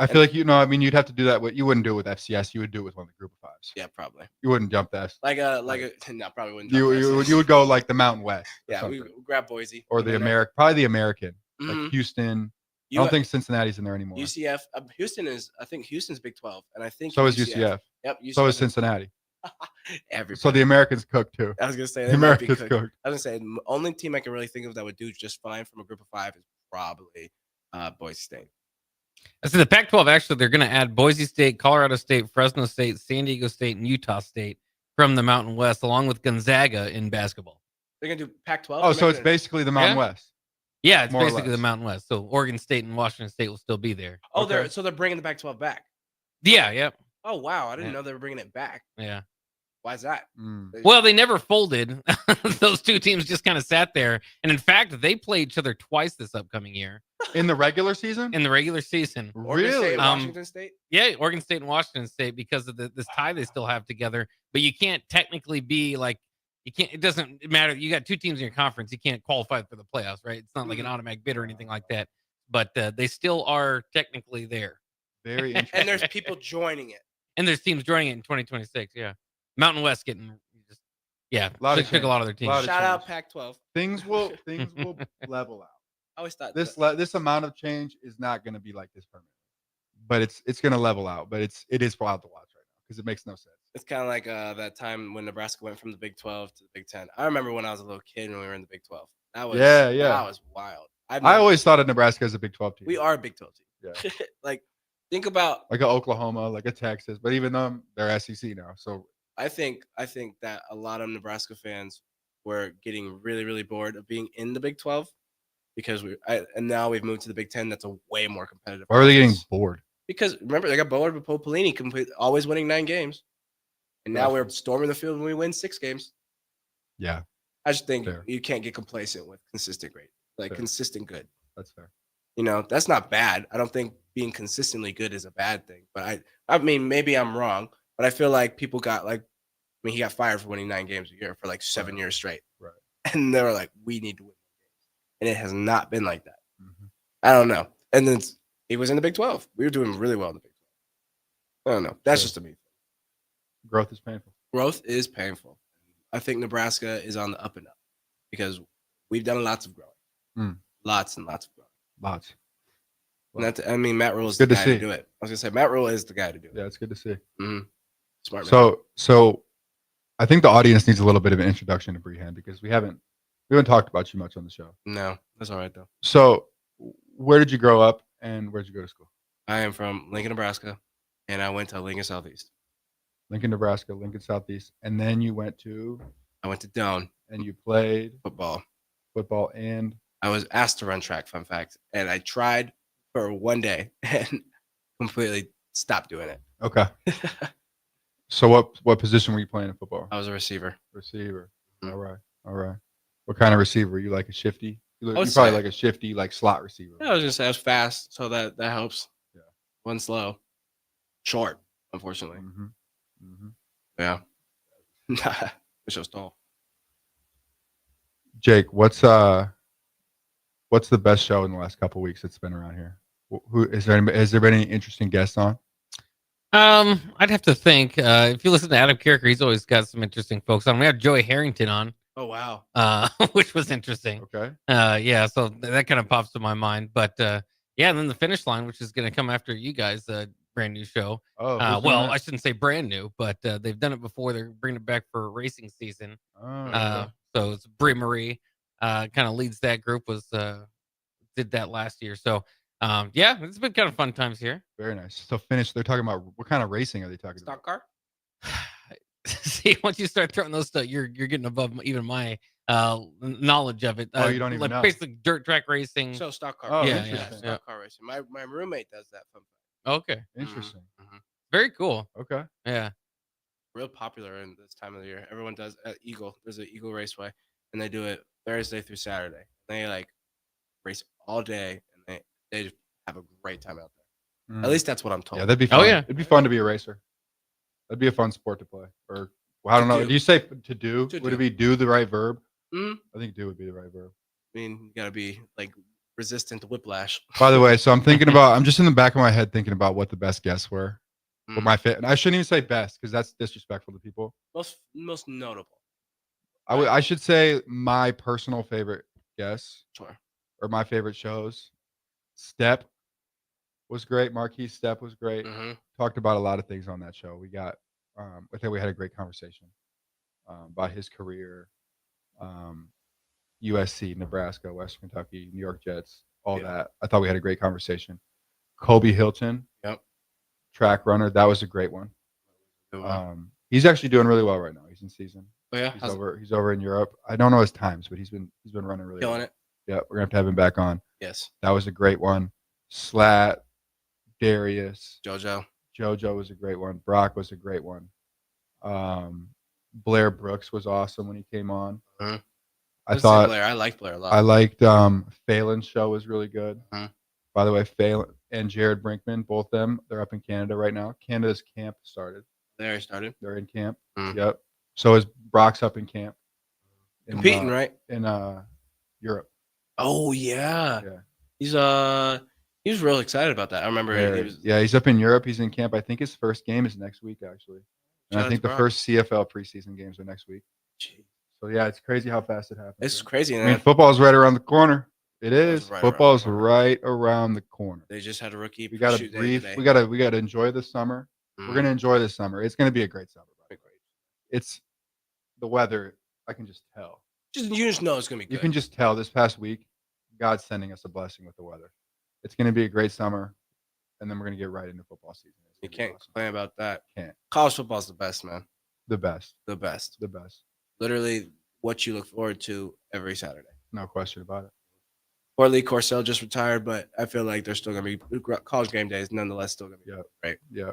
S8: I feel like you'd have to do that. You wouldn't do it with FCS. You would do it with one of the Group of Fives.
S9: Yeah, probably.
S8: You wouldn't jump that.
S9: No, probably wouldn't.
S8: You would go like the Mountain West.
S9: Yeah, we grab Boise
S8: or the American, probably the American, like Houston. I don't think Cincinnati's in there anymore.
S9: UCF, I think Houston's Big 12, and I think
S8: so is UCF.
S9: Yep. UCF
S8: so is Cincinnati.
S9: Everybody.
S8: So the Americans cook too.
S9: I was gonna say
S8: the Americans cook.
S9: I was gonna say the only team I can really think of that would do just fine from a Group of Five is probably Boise State.
S14: I said the Pac-12 actually they're going to add Boise State, Colorado State, Fresno State, San Diego State, and Utah State from the Mountain West, along with Gonzaga in basketball.
S9: They're going to do Pac-12.
S8: Oh, so it's basically the Mountain West.
S14: Yeah, it's basically the Mountain West. So Oregon State and Washington State will still be there.
S9: Oh, they're bringing the Pac-12 back.
S14: Yeah, yep.
S9: Oh wow, I didn't know they were bringing it back.
S14: Yeah.
S9: Why is that?
S14: Well, they never folded. Those two teams just kind of sat there, and in fact, they play each other twice this upcoming year.
S8: In the regular season?
S14: In the regular season.
S9: Oregon State and Washington State?
S14: Yeah, Oregon State and Washington State because of this tie they still have together. But you can't technically be like, it doesn't matter. You got two teams in your conference. You can't qualify for the playoffs, right? It's not like an automatic bid or anything like that. But they still are technically there.
S8: Very interesting.
S9: And there's people joining it.
S14: And there's teams joining it in 2026, yeah. Mountain West getting took a lot of their teams.
S9: Shout out Pac-12.
S8: Things will level out.
S9: I always thought
S8: this amount of change is not going to be like this permanently, but it's going to level out. But it is wild to watch right now because it makes no sense.
S9: It's kind of like that time when Nebraska went from the Big 12 to the Big 10. I remember when I was a little kid when we were in the Big 12. That was that was wild. I
S8: always thought of Nebraska as a Big 12 team.
S9: We are a Big 12 team.
S8: Yeah.
S9: Like think about
S8: like a Oklahoma, like a Texas, but even them, they're SEC now. So
S9: I think that a lot of Nebraska fans were getting really, really bored of being in the Big 12 because and now we've moved to the Big Ten. That's a way more competitive.
S8: Why are they getting
S9: conference.
S8: bored?
S9: Because remember, they got bored with Paul Pelini always winning 9 games. And now we're storming the field when we win 6 games.
S8: Yeah.
S9: I just think
S8: Fair.
S9: you can't get complacent with consistent great, like
S8: Fair.
S9: consistent good.
S8: That's fair.
S9: You know, that's not bad. I don't think being consistently good is a bad thing. But I mean, maybe I'm wrong, but I feel like people got he got fired for winning 9 games a year for like 7 years straight.
S8: Right.
S9: And they were like, we need to win games. And it has not been like that.
S8: Mm-hmm.
S9: I don't know. And then he was in the Big 12. We were doing really well in the Big 12. I don't know. That's just a me.
S8: Growth is painful.
S9: Growth is painful. I think Nebraska is on the up and up because we've done lots of growing. Lots and lots of growing.
S8: Lots.
S9: And Matt Rule is the guy to do it. I was going to say, Matt Rule is the guy to do it.
S8: Yeah, it's good to see.
S9: Mm-hmm. Smart man.
S8: So I think the audience needs a little bit of an introduction to Brehan because we haven't talked about you much on the show.
S9: No, that's all right, though.
S8: So where did you grow up and where did you go to school?
S9: I am from Lincoln, Nebraska, and I went to Lincoln Southeast.
S8: Lincoln, Nebraska, Lincoln Southeast. And then you went to?
S9: I went to Doane.
S8: And you played?
S9: Football.
S8: And?
S9: I was asked to run track, fun fact. And I tried for one day and completely stopped doing it.
S8: Okay. So what position were you playing in football?
S9: I was a receiver.
S8: Receiver.
S9: Mm-hmm.
S8: All right. What kind of receiver? Were you like a shifty? You probably like a shifty, like slot receiver.
S9: Yeah, I was going to say I was fast, so that helps.
S8: Yeah.
S9: One slow. Short, unfortunately. Yeah. Wish I was tall.
S8: Jake, what's the best show in the last couple of weeks that's been around here? Has there been any interesting guests on?
S14: I'd have to think. If you listen to Adam Kirker, he's always got some interesting folks on. We have Joey Harrington on.
S9: Oh wow.
S14: Which was interesting.
S8: Okay.
S14: Yeah, so that kind of pops to my mind. But yeah, and then the Finish Line, which is going to come after you guys, brand new show.
S8: Oh,
S14: well, I shouldn't say brand new, but they've done it before. They're bringing it back for racing season.
S8: Okay.
S14: So it's Brie Marie, kind of leads that group. Did that last year. So yeah, it's been kind of fun times here.
S8: Very nice. So Finish. They're talking about what kind of racing are they talking about?
S9: Stock car.
S14: See, once you start throwing those stuff, you're getting above even my knowledge of it.
S8: You don't even know.
S14: Basically, dirt track racing.
S9: So stock car.
S8: Oh,
S14: yeah.
S9: Stock car racing. My roommate does that. Fun fact.
S14: Okay.
S8: Interesting.
S9: Mm-hmm.
S14: Very cool.
S8: Okay.
S14: Yeah.
S9: Real popular in this time of the year. Everyone does at Eagle. There's an Eagle Raceway, and they do it Thursday through Saturday. They race all day, and they just have a great time out there. At least that's what I'm told.
S8: Yeah, that'd be fun.
S14: Oh yeah,
S8: it'd be fun to be a racer. That'd be a fun sport to play. Or well, I don't know. Do you say to do? Would it be do the right verb?
S9: I
S8: think do would be the right verb.
S9: I mean, you gotta be resistant to whiplash.
S8: By the way, so I'm just in the back of my head thinking about what the best guests were. For my fit, and I shouldn't even say best because that's disrespectful to people.
S9: Most notable.
S8: I should say my personal favorite guests.
S9: Sure.
S8: Or my favorite shows. Step was great. Marquis Step was great.
S9: Mm-hmm.
S8: Talked about a lot of things on that show. We got, I think we had a great conversation about his career, USC, Nebraska, Western Kentucky, New York Jets, all that. I thought we had a great conversation. Kobe Hilton.
S9: Yep.
S8: Track runner. That was a great one. He's actually doing really well right now. He's in season.
S9: Oh yeah.
S8: He's over in Europe. I don't know his times, but he's been running really
S9: killing
S8: well.
S9: it.
S8: Yeah, we're gonna have to have him back on.
S9: Yes.
S8: That was a great one. Slat, Darius, JoJo was a great one. Brock was a great one. Blair Brooks was awesome when he came on.
S9: Mm-hmm.
S8: I thought
S9: Blair. I liked Blair a lot.
S8: I liked Phelan's show was really good.
S9: Mm-hmm.
S8: By the way, Phelan and Jared Brinkman, both of them, they're up in Canada right now. Canada's camp started.
S9: They're
S8: in camp.
S9: Mm-hmm.
S8: Yep. So is Brock's up in camp.
S9: Competing, right?
S8: In Europe.
S9: Oh yeah. He was real excited about that. I remember
S8: he's up in Europe. He's in camp. I think his first game is next week actually. And I think the first CFL preseason games are next week.
S9: Jeez.
S8: So yeah, it's crazy how fast it happens.
S9: It's crazy.
S8: I mean, football's right around the corner. It is. Football's right around the corner.
S9: They just had a rookie.
S8: We got to brief. We got to enjoy this summer. We're gonna enjoy this summer. It's gonna be a great summer. It's the weather. I can just tell.
S9: You just know it's gonna be good.
S8: You can just tell this past week, God's sending us a blessing with the weather. It's gonna be a great summer, and then we're gonna get right into football season.
S9: You can't complain about that.
S8: Can't.
S9: College football's the best, man.
S8: The best.
S9: The best.
S8: The best.
S9: Literally, what you look forward to every Saturday.
S8: No question about it.
S9: Lee Corcel just retired, but I feel like they're still going to be college game days. Nonetheless, still going to be great.
S8: Yeah.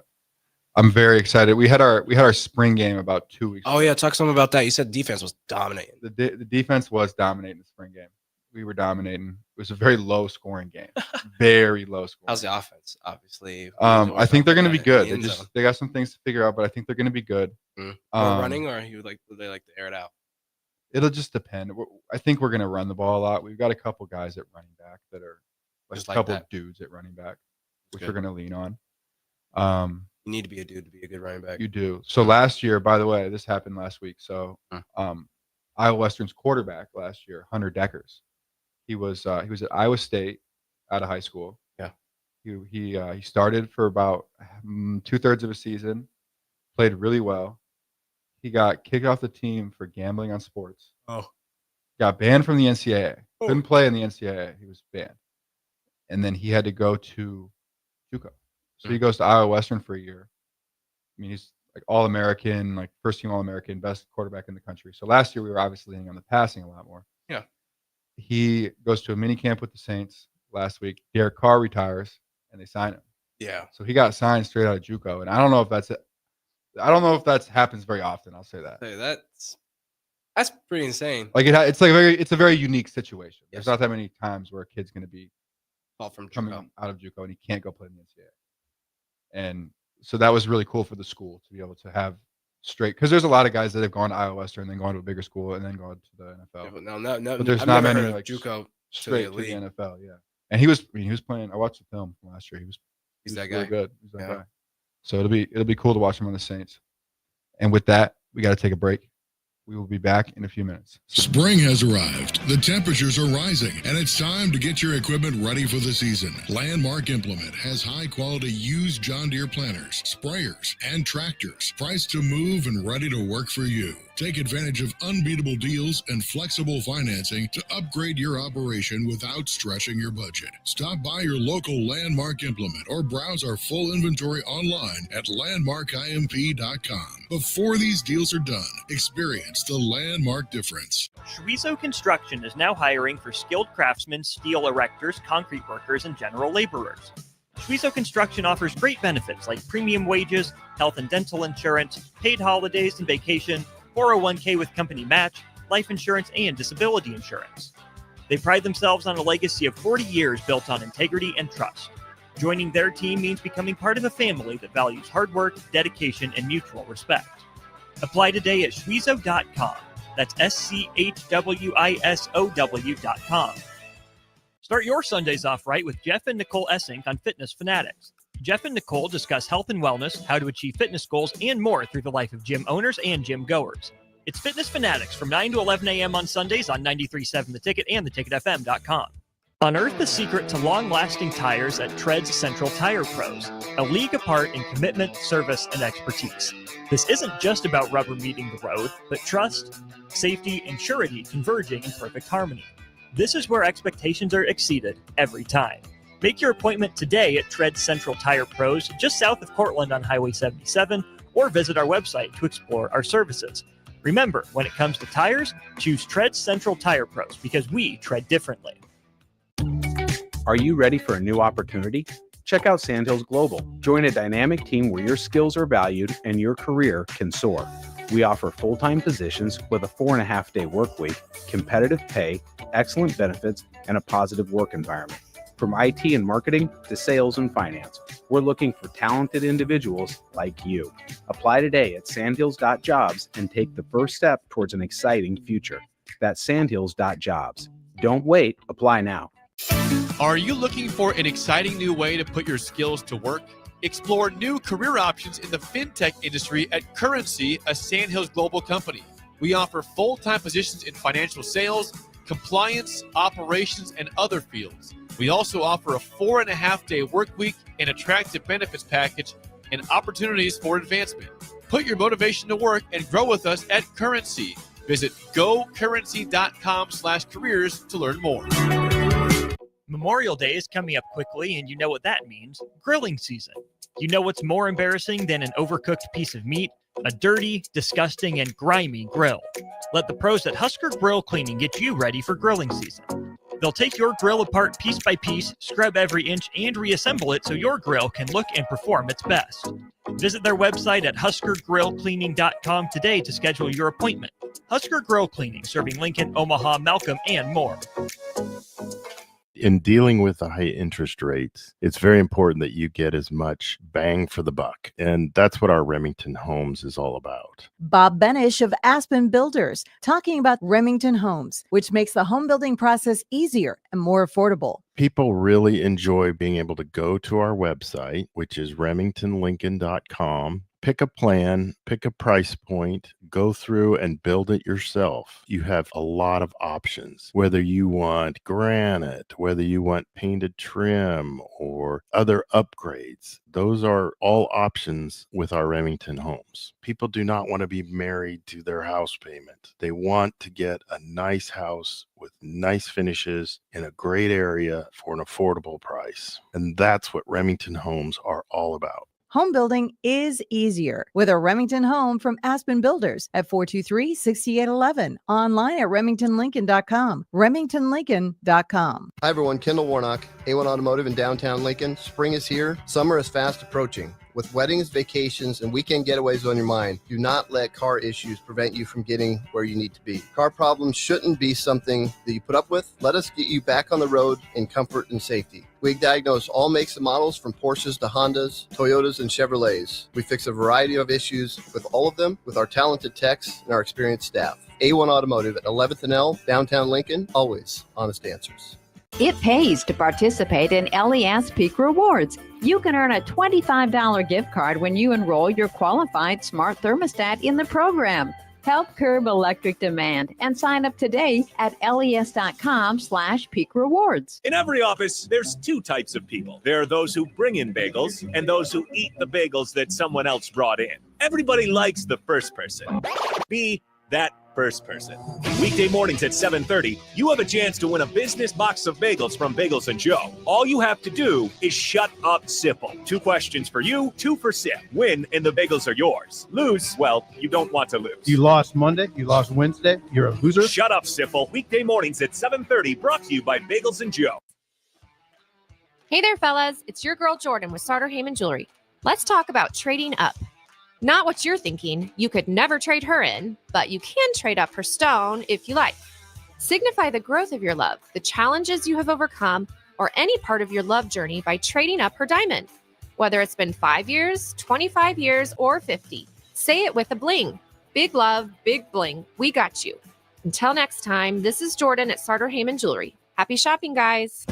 S8: I'm very excited. We had our spring game about 2 weeks
S9: ago. Yeah. Talk some about that. You said defense was dominating.
S8: The defense was dominating the spring game. We were dominating. It was a very low scoring game. Very low scoring.
S9: How's the offense? Obviously.
S8: I think they're going to be good. They got some things to figure out, but I think they're going to be good.
S9: Running, or would they like to air it out?
S8: It'll just depend. I think we're going to run the ball a lot. We've got a couple guys at running back that are like a couple dudes at running back, which we're going to lean on.
S9: You need to be a dude to be a good running back.
S8: You do. So last year, by the way, this happened last week. So Iowa Western's quarterback last year, Hunter Deckers, he was at Iowa State out of high school.
S9: Yeah.
S8: He started for about 2/3 of a season, played really well. He got kicked off the team for gambling on sports.
S9: Oh.
S8: Got banned from the NCAA. Couldn't play in the NCAA. He was banned. And then he had to go to JUCO. So he goes to Iowa Western for a year. I mean, he's like All-American, like first-team All-American, best quarterback in the country. So last year we were obviously leaning on the passing a lot more.
S9: Yeah.
S8: He goes to a mini camp with the Saints last week. Derek Carr retires, and they sign him.
S9: Yeah.
S8: So he got signed straight out of JUCO, and I don't know if that happens very often. I'll say that.
S9: Hey, that's pretty insane.
S8: Like it's a very unique situation. Yes. There's not that many times where a kid's going to be coming out of JUCO and he can't go play in the NCAA. And so that was really cool for the school to be able to have straight, because there's a lot of guys that have gone to Iowa Western and then gone to a bigger school and then gone to the NFL.
S9: Yeah, no,
S8: but there's
S9: I've
S8: not
S9: never
S8: many
S9: heard
S8: like
S9: JUCO
S8: straight
S9: to
S8: to
S9: the
S8: the
S9: elite.
S8: NFL. Yeah, and he was playing. I watched the film from last year. He's
S9: that
S8: really
S9: guy.
S8: good. He's that guy. So it'll be cool to watch him on the Saints. And with that, we got to take a break. We will be back in a few minutes.
S15: Spring has arrived. The temperatures are rising, and it's time to get your equipment ready for the season. Landmark Implement has high-quality used John Deere planters, sprayers, and tractors, priced to move and ready to work for you. Take advantage of unbeatable deals and flexible financing to upgrade your operation without stretching your budget. Stop by your local Landmark Implement or browse our full inventory online at landmarkimp.com. Before these deals are done, experience the Landmark difference.
S3: Schweizo Construction is now hiring for skilled craftsmen, steel erectors, concrete workers, and general laborers. Schweizo Construction offers great benefits like premium wages, health and dental insurance, paid holidays and vacation, 401k with company match, life insurance, and disability insurance. They pride themselves on a legacy of 40 years built on integrity and trust. Joining their team means becoming part of a family that values hard work, dedication, and mutual respect. Apply today at schweizo.com. That's SCHWISOW.com. Start your Sundays off right with Jeff and Nicole Essink on Fitness Fanatics. Jeff and Nicole discuss health and wellness, how to achieve fitness goals, and more through the life of gym owners and gym goers. It's Fitness Fanatics from 9 to 11 a.m. on Sundays on 93.7 The Ticket and theticketfm.com. Unearth the secret to long-lasting tires at Tread's Central Tire Pros, a league apart in commitment, service, and expertise. This isn't just about rubber meeting the road, but trust, safety, and surety converging in perfect harmony. This is where expectations are exceeded every time. Make your appointment today at Tread Central Tire Pros, just south of Cortland on Highway 77, or visit our website to explore our services. Remember, when it comes to tires, choose Tread Central Tire Pros because we tread differently.
S16: Are you ready for a new opportunity? Check out Sandhills Global. Join a dynamic team where your skills are valued and your career can soar. We offer full-time positions with a 4.5-day work week, competitive pay, excellent benefits, and a positive work environment. From IT and marketing to sales and finance, we're looking for talented individuals like you. Apply today at sandhills.jobs and take the first step towards an exciting future. That's sandhills.jobs. Don't wait, apply now.
S17: Are you looking for an exciting new way to put your skills to work? Explore new career options in the fintech industry at Currency, a Sandhills Global company. We offer full-time positions in financial sales, compliance, operations, and other fields. We also offer a 4.5-day work week, an attractive benefits package, and opportunities for advancement. Put your motivation to work and grow with us at Currency. Visit gocurrency.com/careers to learn more.
S3: Memorial Day is coming up quickly, and you know what that means. Grilling season. You know what's more embarrassing than an overcooked piece of meat? A dirty, disgusting, and grimy grill. Let the pros at Husker Grill Cleaning get you ready for grilling season. They'll take your grill apart piece by piece, scrub every inch, and reassemble it so your grill can look and perform its best. Visit their website at huskergrillcleaning.com today to schedule your appointment. Husker Grill Cleaning, serving Lincoln, Omaha, Malcolm, and more.
S18: In dealing with the high interest rates, it's very important that you get as much bang for the buck. And that's what our Remington Homes is all about.
S19: Bob Benish of Aspen Builders, talking about Remington Homes, which makes the home building process easier and more affordable.
S18: People really enjoy being able to go to our website, which is remingtonlincoln.com, pick a plan, pick a price point, go through and build it yourself. You have a lot of options, whether you want granite, whether you want painted trim or other upgrades. Those are all options with our Remington Homes. People do not want to be married to their house payment. They want to get a nice house with nice finishes in a great area for an affordable price. And that's what Remington Homes are all about.
S19: Home building is easier with a Remington home from Aspen Builders at 423-6811. Online at remingtonlincoln.com. remingtonlincoln.com.
S2: Hi, everyone. Kendall Warnock, A1 Automotive in downtown Lincoln. Spring is here. Summer is fast approaching. With weddings, vacations, and weekend getaways on your mind, do not let car issues prevent you from getting where you need to be. Car problems shouldn't be something that you put up with. Let us get you back on the road in comfort and safety. We diagnose all makes and models from Porsches to Hondas, Toyotas, and Chevrolets. We fix a variety of issues with all of them with our talented techs and our experienced staff. A1 Automotive at 11th and L, downtown Lincoln, always honest answers.
S20: It pays to participate in LES Peak Rewards. You can earn a $25 gift card when you enroll your qualified smart thermostat in the program. Help curb electric demand and sign up today at les.com/peak rewards.
S1: In every office, there's two types of people. There are those who bring in bagels and those who eat the bagels that someone else brought in. Everybody likes the first person. Be that first person. Weekday mornings at 7:30, you have a chance to win a business box of bagels from Bagels & Joe. All you have to do is shut up, Sipple. 2 questions for you, 2 for Sip. Win and the bagels are yours. Lose, well, you don't want to lose.
S21: You lost Monday, you lost Wednesday, you're a loser.
S1: Shut up, Sipple. Weekday mornings at 7:30, brought to you by Bagels & Joe.
S22: Hey there, fellas. It's your girl Jordan with Sartor Heyman Jewelry. Let's talk about trading up. Not what you're thinking. You could never trade her in, but you can trade up her stone if you like. Signify the growth of your love, the challenges you have overcome, or any part of your love journey by trading up her diamond. Whether it's been 5 years, 25 years, or 50, say it with a bling. Big love, big bling. We got you. Until next time, this is Jordan at Sartor Heyman Jewelry. Happy shopping, guys.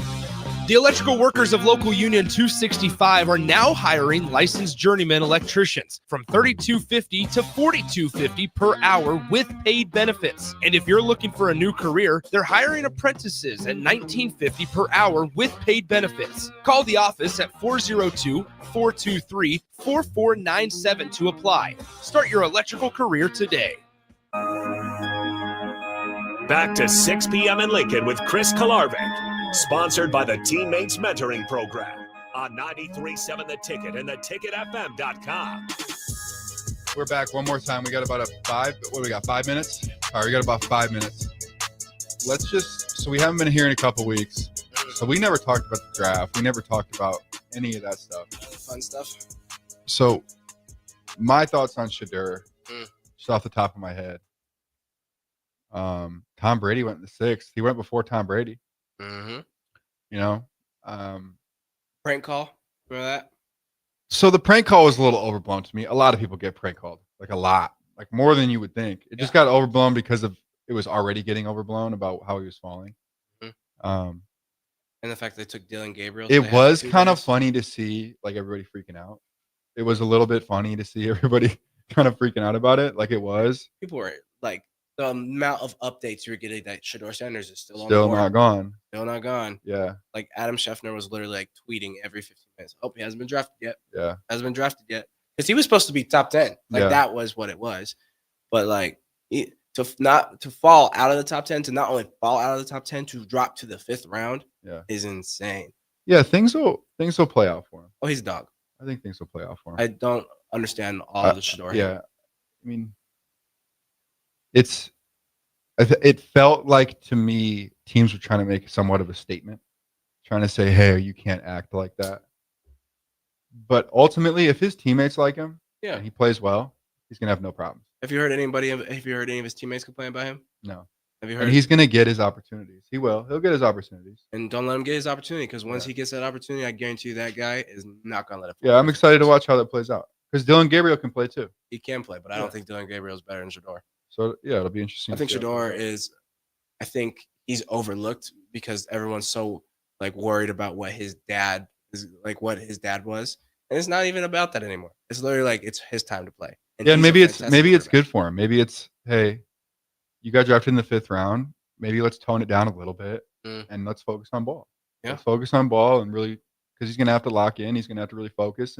S10: The electrical workers of Local Union 265 are now hiring licensed journeyman electricians from $32.50 to $42.50 per hour with paid benefits. And if you're looking for a new career, they're hiring apprentices at $19.50 per hour with paid benefits. Call the office at 402-423-4497 to apply. Start your electrical career today.
S1: Back to 6 p.m. in Lincoln with Chris Kolarevic. Sponsored by the Teammates Mentoring Program on 93.7 The Ticket and theticketfm.com.
S8: We're back one more time. We got about 5 minutes? All right, we got about 5 minutes. So we haven't been here in a couple weeks. So we never talked about the draft. We never talked about any of that stuff.
S9: Fun stuff.
S8: So my thoughts on Shedeur, just off the top of my head. Tom Brady went in the 6th. He went before Tom Brady.
S9: Mm-hmm.
S8: You know,
S9: prank call. Remember that?
S8: So the prank call was a little overblown to me. A lot of people get prank called, like a lot, like more than you would think. It just got overblown because of it was already getting overblown about how he was falling.
S9: Mm-hmm. And the fact they took Dylan Gabriel.
S8: It was kind of funny to see like everybody freaking out. It was a little bit funny to see everybody kind of freaking out about it. Like it was.
S9: People were like. The amount of updates you're getting that Shedeur Sanders is still
S8: not gone.
S9: Still not gone.
S8: Yeah.
S9: Like Adam Scheffner was literally like tweeting every 15 minutes. Oh, he hasn't been drafted yet.
S8: Yeah.
S9: Hasn't been drafted yet. Because he was supposed to be top 10. Like that was what it was. But like to fall out of the top 10, to not only fall out of the top 10, to drop to the 5th round is insane.
S8: Yeah, things will play out for him.
S9: Oh, he's a dog.
S8: I think things will play out for him.
S9: I don't understand all of the Shedeur.
S8: Yeah. I mean, it's It felt like to me teams were trying to make somewhat of a statement, trying to say, "Hey, you can't act like that." But ultimately, if his teammates like him,
S9: Yeah.
S8: and he plays well, he's gonna have no problems.
S9: Have you heard any of his teammates complain about him?
S8: No.
S9: Have you heard?
S8: And he's gonna get his opportunities. He will. He'll get his opportunities.
S9: And don't let him get his opportunity, because once he gets that opportunity, I guarantee you that guy is not gonna let it.
S8: Yeah, I'm excited to watch how that plays out. Because Dylan Gabriel can play too.
S9: He can play, but I don't think Dylan Gabriel is better than Shador.
S8: So yeah, it'll be interesting.
S9: I think
S8: to see how it
S9: Shador
S8: plays out.
S9: is. I think he's overlooked because everyone's so like worried about what his dad is, like what his dad was, and it's not even about that anymore. It's literally like it's his time to play.
S8: Yeah, and
S9: he's a
S8: maybe it's
S9: fantastic
S8: good for him. Maybe it's, hey, you got drafted in the 5th round. Maybe let's tone it down a little bit and let's focus on ball.
S9: Yeah.
S8: Let's focus on ball and really, because he's gonna have to lock in. He's gonna have to really focus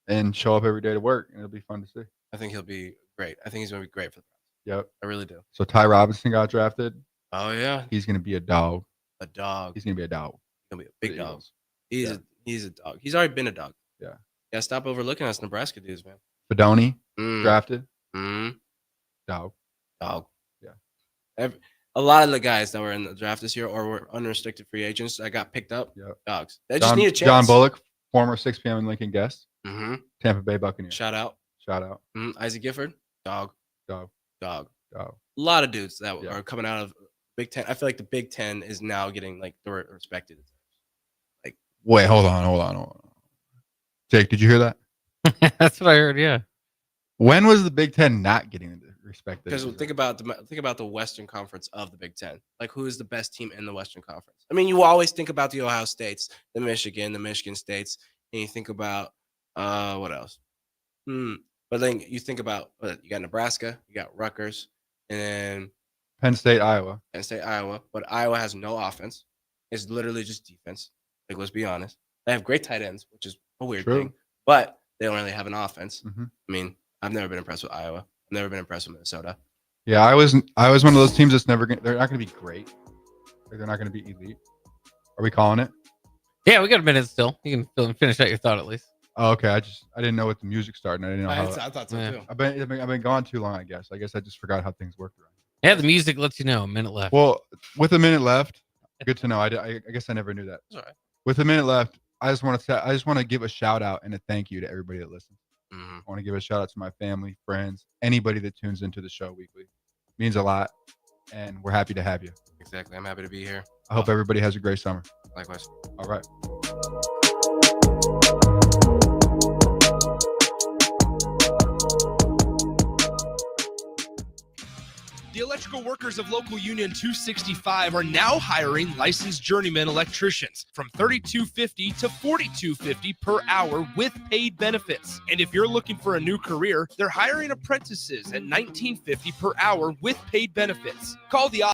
S8: and show up every day to work, and it'll be fun to see.
S9: I think he'll be great. I think he's going to be great for the Browns.
S8: Yep,
S9: I really do.
S8: So Ty Robinson got drafted.
S9: Oh yeah,
S8: He's gonna be a dog.
S9: a dog.
S8: He's gonna be a dog.
S9: He's gonna be a big
S8: the
S9: dog.
S8: Eagles.
S9: He's a dog. He's already been a dog.
S8: Yeah.
S9: Yeah, stop overlooking us Nebraska dudes, man.
S8: Fedoni
S9: Mm.
S8: drafted.
S9: Mm.
S8: Dog.
S9: Dog.
S8: Yeah.
S9: A lot of the guys that were in the draft this year or were unrestricted free agents that got picked up, dogs. They just need a chance.
S8: John Bullock, former 6 p.m. in Lincoln guest.
S9: Mm-hmm.
S8: Tampa Bay Buccaneers.
S9: Shout out.
S8: Shout out.
S9: Isaac Gifford, dog.
S8: Dog.
S9: Dog.
S8: Dog.
S9: A lot of dudes that are coming out of Big Ten. I feel like the Big Ten is now getting like the respect it deserves.
S8: Wait, hold on. Jake, did you hear that?
S14: That's what I heard. Yeah.
S8: When was the Big Ten not getting the respect? that it
S9: Because
S8: deserves?
S9: think about the Western Conference of the Big Ten. Like, who is the best team in the Western Conference? I mean, you always think about the Ohio States, the Michigan States, and you think about what else? But then you think about you got Nebraska, you got Rutgers, and then
S8: Penn State, Iowa.
S9: But Iowa has no offense. It's literally just defense. Like, let's be honest. They have great tight ends, which is a weird
S8: True.
S9: thing, but they don't really have an offense.
S8: Mhm.
S9: I mean, I've never been impressed with Iowa. I've never been impressed with Minnesota.
S8: Yeah, I was one of those teams that's never gonna. They're not going to be great. Like, they're not going to be elite. Are we calling it?
S14: Yeah, we got a minute still. You can finish out your thought at least.
S8: Oh, okay. I didn't know what the music started. I didn't know how.
S9: I thought so too.
S8: I've been gone too long. I guess I just forgot how things worked around.
S14: Yeah, the music lets you know. A minute left.
S8: Well, with a minute left, good to know. I guess I never knew that.
S9: That's all right.
S8: With a minute left, I just want to give a shout out and a thank you to everybody that listens.
S9: Mm-hmm.
S8: I want to give a shout out to my family, friends, anybody that tunes into the show weekly. Means a lot, and we're happy to have you.
S9: Exactly. I'm happy to be here.
S8: I hope everybody has a great summer.
S9: Likewise.
S8: All right.
S10: The electrical workers of local union 265 are now hiring licensed journeyman electricians from $32.50 to $42.50 per hour with paid benefits. And if you're looking for a new career, they're hiring apprentices at $19.50 per hour with paid benefits. Call the